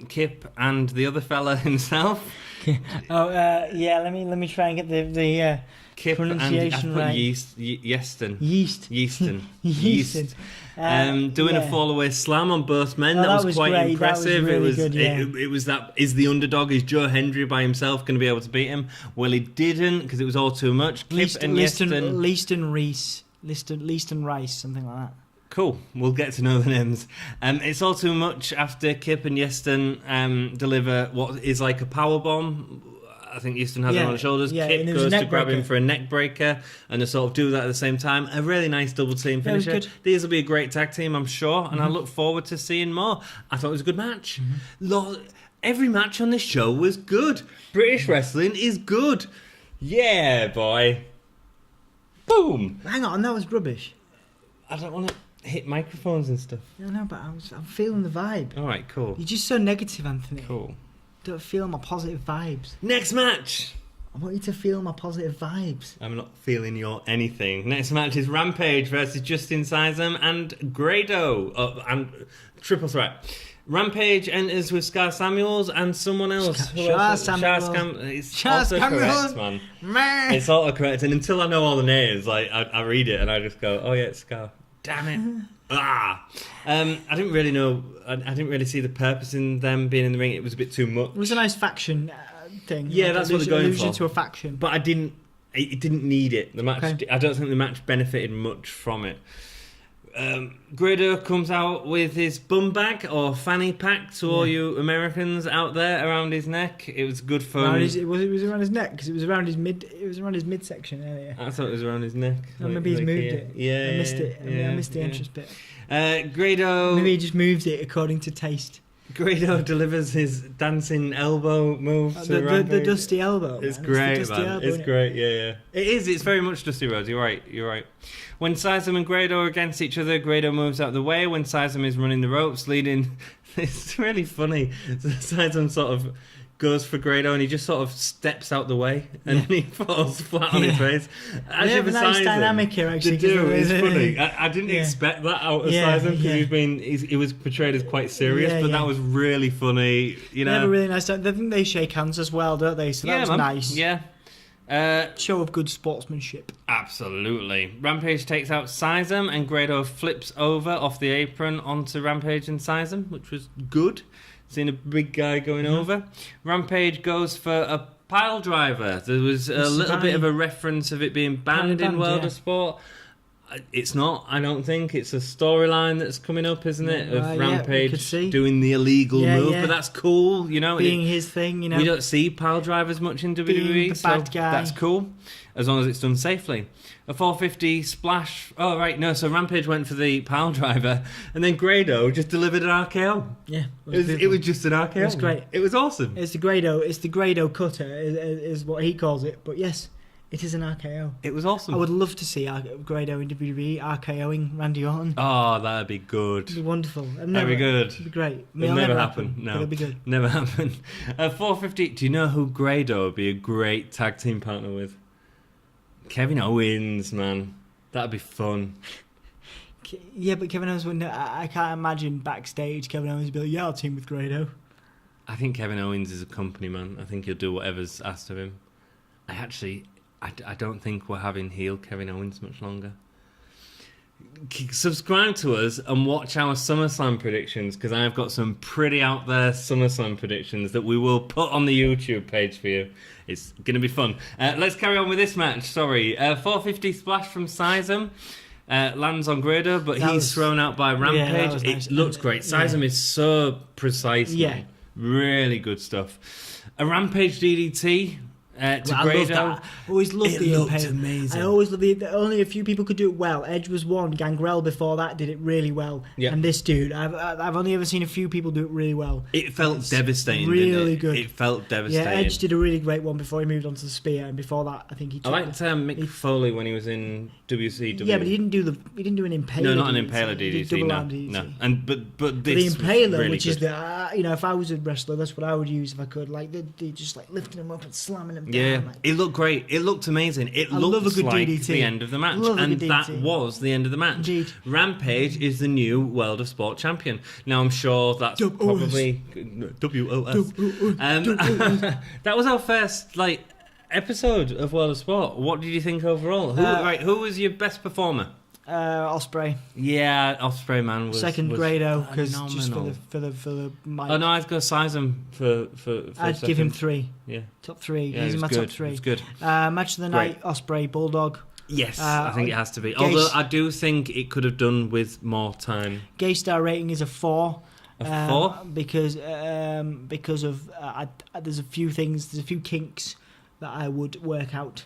Speaker 2: Kip and the other fella himself.
Speaker 1: Let me try and get the
Speaker 2: Kip
Speaker 1: pronunciation
Speaker 2: and
Speaker 1: right.
Speaker 2: Yeaston. Doing a fall away slam on both men. That was quite
Speaker 1: great.
Speaker 2: impressive.
Speaker 1: That was really good,
Speaker 2: it was that. Is the underdog? Is Joe Hendry by himself going to be able to beat him? Well, he didn't, because it was all too much.
Speaker 1: Leaston Rice, something like that.
Speaker 2: Cool. We'll get to know the names. It's all too much after Kip and Yeston deliver what is like a power bomb. I think Yeston has him on the shoulders. Kip goes to grab him for a neck breaker, and they sort of do that at the same time. A really nice double team finisher. These will be a great tag team, I'm sure, and I look forward to seeing more. I thought it was a good match. Every match on this show was good. British wrestling is good. Yeah, boy. Boom.
Speaker 1: Hang on, that was rubbish.
Speaker 2: I don't want to hit microphones and stuff.
Speaker 1: No, but I'm feeling the vibe.
Speaker 2: All right, cool.
Speaker 1: You're just so negative, Anthony.
Speaker 2: Cool.
Speaker 1: Don't feel my positive vibes.
Speaker 2: Next match.
Speaker 1: I want you to feel my positive vibes.
Speaker 2: I'm not feeling your anything. Next match is Rampage versus Justin Sizem and Grado. And triple threat. Rampage enters with Scar Samuels and someone else.
Speaker 1: Scar Samuels.
Speaker 2: It's autocorrect, man. It's autocorrect, and until I know all the names, like I read it and I just go, oh yeah, it's Scar. Damn it. I didn't really know. I didn't really see the purpose in them being in the ring. It was a bit too much.
Speaker 1: It was a nice faction thing.
Speaker 2: Yeah, that's what they're going for.
Speaker 1: Allusion to a faction.
Speaker 2: But I didn't it didn't need it. The match.
Speaker 1: Okay.
Speaker 2: I don't think the match benefited much from it. Grado comes out with his bum bag or fanny pack to all you Americans out there around his neck. It was good fun.
Speaker 1: It was around his neck because it was around his mid. It was around his midsection earlier.
Speaker 2: I thought it was around his neck.
Speaker 1: Oh, maybe he's moved
Speaker 2: here.
Speaker 1: it.
Speaker 2: Yeah,
Speaker 1: I missed it. I missed the
Speaker 2: yeah.
Speaker 1: entrance bit.
Speaker 2: Grado.
Speaker 1: Maybe he just moved it according to taste.
Speaker 2: Grado delivers his dancing elbow move to
Speaker 1: The
Speaker 2: Rampage.
Speaker 1: dusty elbow.
Speaker 2: It's
Speaker 1: man.
Speaker 2: great,
Speaker 1: It's the dusty
Speaker 2: man.
Speaker 1: elbow,
Speaker 2: It's
Speaker 1: innit?
Speaker 2: great, yeah. It is. It's very much Dusty Rhodes. You're right. When Sizem and Grado are against each other, Grado moves out of the way. When Sizem is running the ropes, leading... It's really funny. Sizem sort of goes for Grado and he just sort of steps out the way and then he falls flat on his face.
Speaker 1: They have a nice dynamic here, actually.
Speaker 2: They do. It's funny.
Speaker 1: Yeah.
Speaker 2: I didn't expect that out of Sizem because he was portrayed as quite serious, but that was really funny. You know,
Speaker 1: They have a really nice time. I think they shake hands as well, don't they? So that was nice.
Speaker 2: Yeah.
Speaker 1: Show of good sportsmanship.
Speaker 2: Absolutely. Rampage takes out Sizem and Grado flips over off the apron onto Rampage and Sizem, which was good. Seeing a big guy going over. Rampage goes for a pile driver. There was a little bit of a reference of it being banned in World of Sport. It's not, I don't think. It's a storyline that's coming up, isn't it? Of Rampage doing the illegal move. But that's cool, you know.
Speaker 1: Being his thing, you know.
Speaker 2: We don't see pile drivers much in WWE, so that's cool. As long as it's done safely. A 450 splash. Oh, right, no, so Rampage went for the pile driver, and then Grado just delivered an RKO.
Speaker 1: Yeah.
Speaker 2: It was just an RKO.
Speaker 1: It was great.
Speaker 2: It was awesome.
Speaker 1: It's the Grado cutter, is what he calls it. But yes, it is an RKO.
Speaker 2: It was awesome.
Speaker 1: I would love to see Grado in WWE RKOing Randy Orton.
Speaker 2: Oh, that'd be good.
Speaker 1: It'd be wonderful.
Speaker 2: That'd be good.
Speaker 1: It'd be great.
Speaker 2: It'll never happen. No.
Speaker 1: But it'd be good.
Speaker 2: Never happen. 450. Do you know who Grado would be a great tag team partner with? Kevin Owens, man. That'd be fun.
Speaker 1: Yeah, but Kevin Owens wouldn't. I can't imagine backstage Kevin Owens would be like, yeah, I'll team with Grado.
Speaker 2: I think Kevin Owens is a company man. I think he'll do whatever's asked of him. I don't think we're having heel Kevin Owens much longer. Subscribe to us and watch our SummerSlam predictions because I've got some pretty out there SummerSlam predictions that we will put on the YouTube page for you. It's going to be fun. Let's carry on with this match. 450 splash from Sizem. Lands on Grado, but he's thrown out by Rampage. Nice. It looks great. Sizem is so precise. Yeah. Man. Really good stuff. A Rampage DDT. To Grado.
Speaker 1: I love that. I always loved the
Speaker 2: looked amazing.
Speaker 1: I always loved it. Only a few people could do it well. Edge was one. Gangrel before that did it really well. Yep. And this dude, I've only ever seen a few people do it really well.
Speaker 2: It felt devastating.
Speaker 1: Really
Speaker 2: didn't it?
Speaker 1: good.
Speaker 2: It felt devastating.
Speaker 1: Yeah, Edge did a really great one before he moved on to the spear, and before that, I think he.
Speaker 2: I liked Mick Foley when he was in WCW.
Speaker 1: Yeah, but he didn't do an impaler.
Speaker 2: No, not an impaler DDT. No. And but this
Speaker 1: the impaler,
Speaker 2: really
Speaker 1: which
Speaker 2: good.
Speaker 1: is the if I was a wrestler, that's what I would use if I could. Like they just like lifting him up and slamming him down.
Speaker 2: Yeah,
Speaker 1: like,
Speaker 2: it looked great. It looked amazing. It looked like
Speaker 1: DDT.
Speaker 2: the end of the match, and that was the end of the match.
Speaker 1: Indeed.
Speaker 2: Rampage is the new World of Sport champion. Now I'm sure that's probably WOS. That was our first episode of World of Sport. What did you think overall? Who was your best performer?
Speaker 1: Ospreay.
Speaker 2: Yeah, Ospreay, man. Was
Speaker 1: Grado, because just for the mic.
Speaker 2: Oh no, I'd go Sizem for
Speaker 1: I'd give him 3.
Speaker 2: Yeah,
Speaker 1: top 3.
Speaker 2: Yeah,
Speaker 1: he's in my top 3.
Speaker 2: It's good.
Speaker 1: Match of the night: Ospreay Bulldog.
Speaker 2: Yes, I think it has to be. Although I do think it could have done with more time.
Speaker 1: Gay star rating is a 4.
Speaker 2: A 4?
Speaker 1: Because of there's a few things, there's a few kinks that I would work out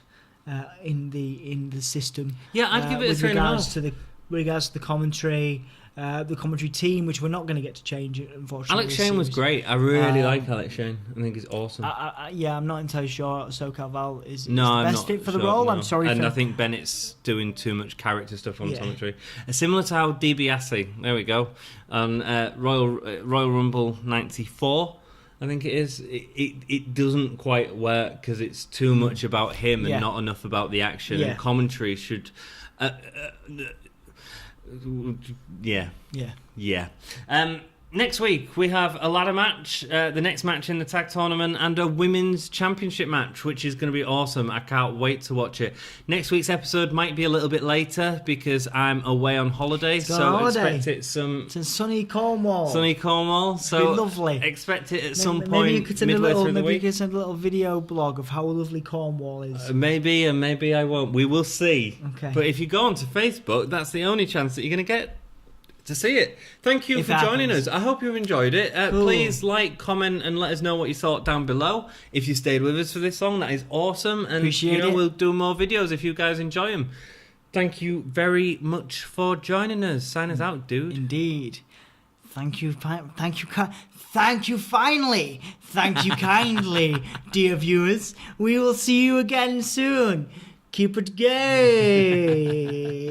Speaker 1: in the system.
Speaker 2: Yeah, I'd give it a 3.5.
Speaker 1: Regards to the commentary team, which we're not going to get to change, unfortunately.
Speaker 2: Alex Shane was great. I really like Alex Shane. I think he's awesome.
Speaker 1: I'm not entirely sure SoCal Val is the
Speaker 2: I'm
Speaker 1: best fit for the role. No. I'm sorry.
Speaker 2: And I think Bennett's doing too much character stuff on commentary. Similar to how DiBiase, there we go, on Royal Rumble 94. I think it is. It doesn't quite work because it's too much about him and not enough about the action. And commentary should. Next week, we have a ladder match, the next match in the tag tournament, and a women's championship match, which is going to be awesome. I can't wait to watch it. Next week's episode might be a little bit later because I'm away on holiday, expect it
Speaker 1: It's in sunny Cornwall.
Speaker 2: So
Speaker 1: be lovely.
Speaker 2: Expect it at some
Speaker 1: Maybe
Speaker 2: point
Speaker 1: you could send
Speaker 2: midway through the
Speaker 1: maybe you
Speaker 2: week.
Speaker 1: could send a little video blog of how lovely Cornwall is.
Speaker 2: Maybe, and maybe I won't. We will see.
Speaker 1: Okay.
Speaker 2: But if you go onto Facebook, that's the only chance that you're going to get to see it. Thank you
Speaker 1: If
Speaker 2: for
Speaker 1: it
Speaker 2: joining
Speaker 1: happens.
Speaker 2: us. I hope you've enjoyed it.
Speaker 1: Cool.
Speaker 2: Please like, comment, and let us know what you thought down below. If you stayed with us for this long, that is awesome. And
Speaker 1: Appreciate it.
Speaker 2: we'll do more videos if you guys enjoy them. Thank you very much for joining us. Sign us out, dude.
Speaker 1: Indeed. Thank you finally. Thank you kindly, dear viewers. We will see you again soon. Keep it gay.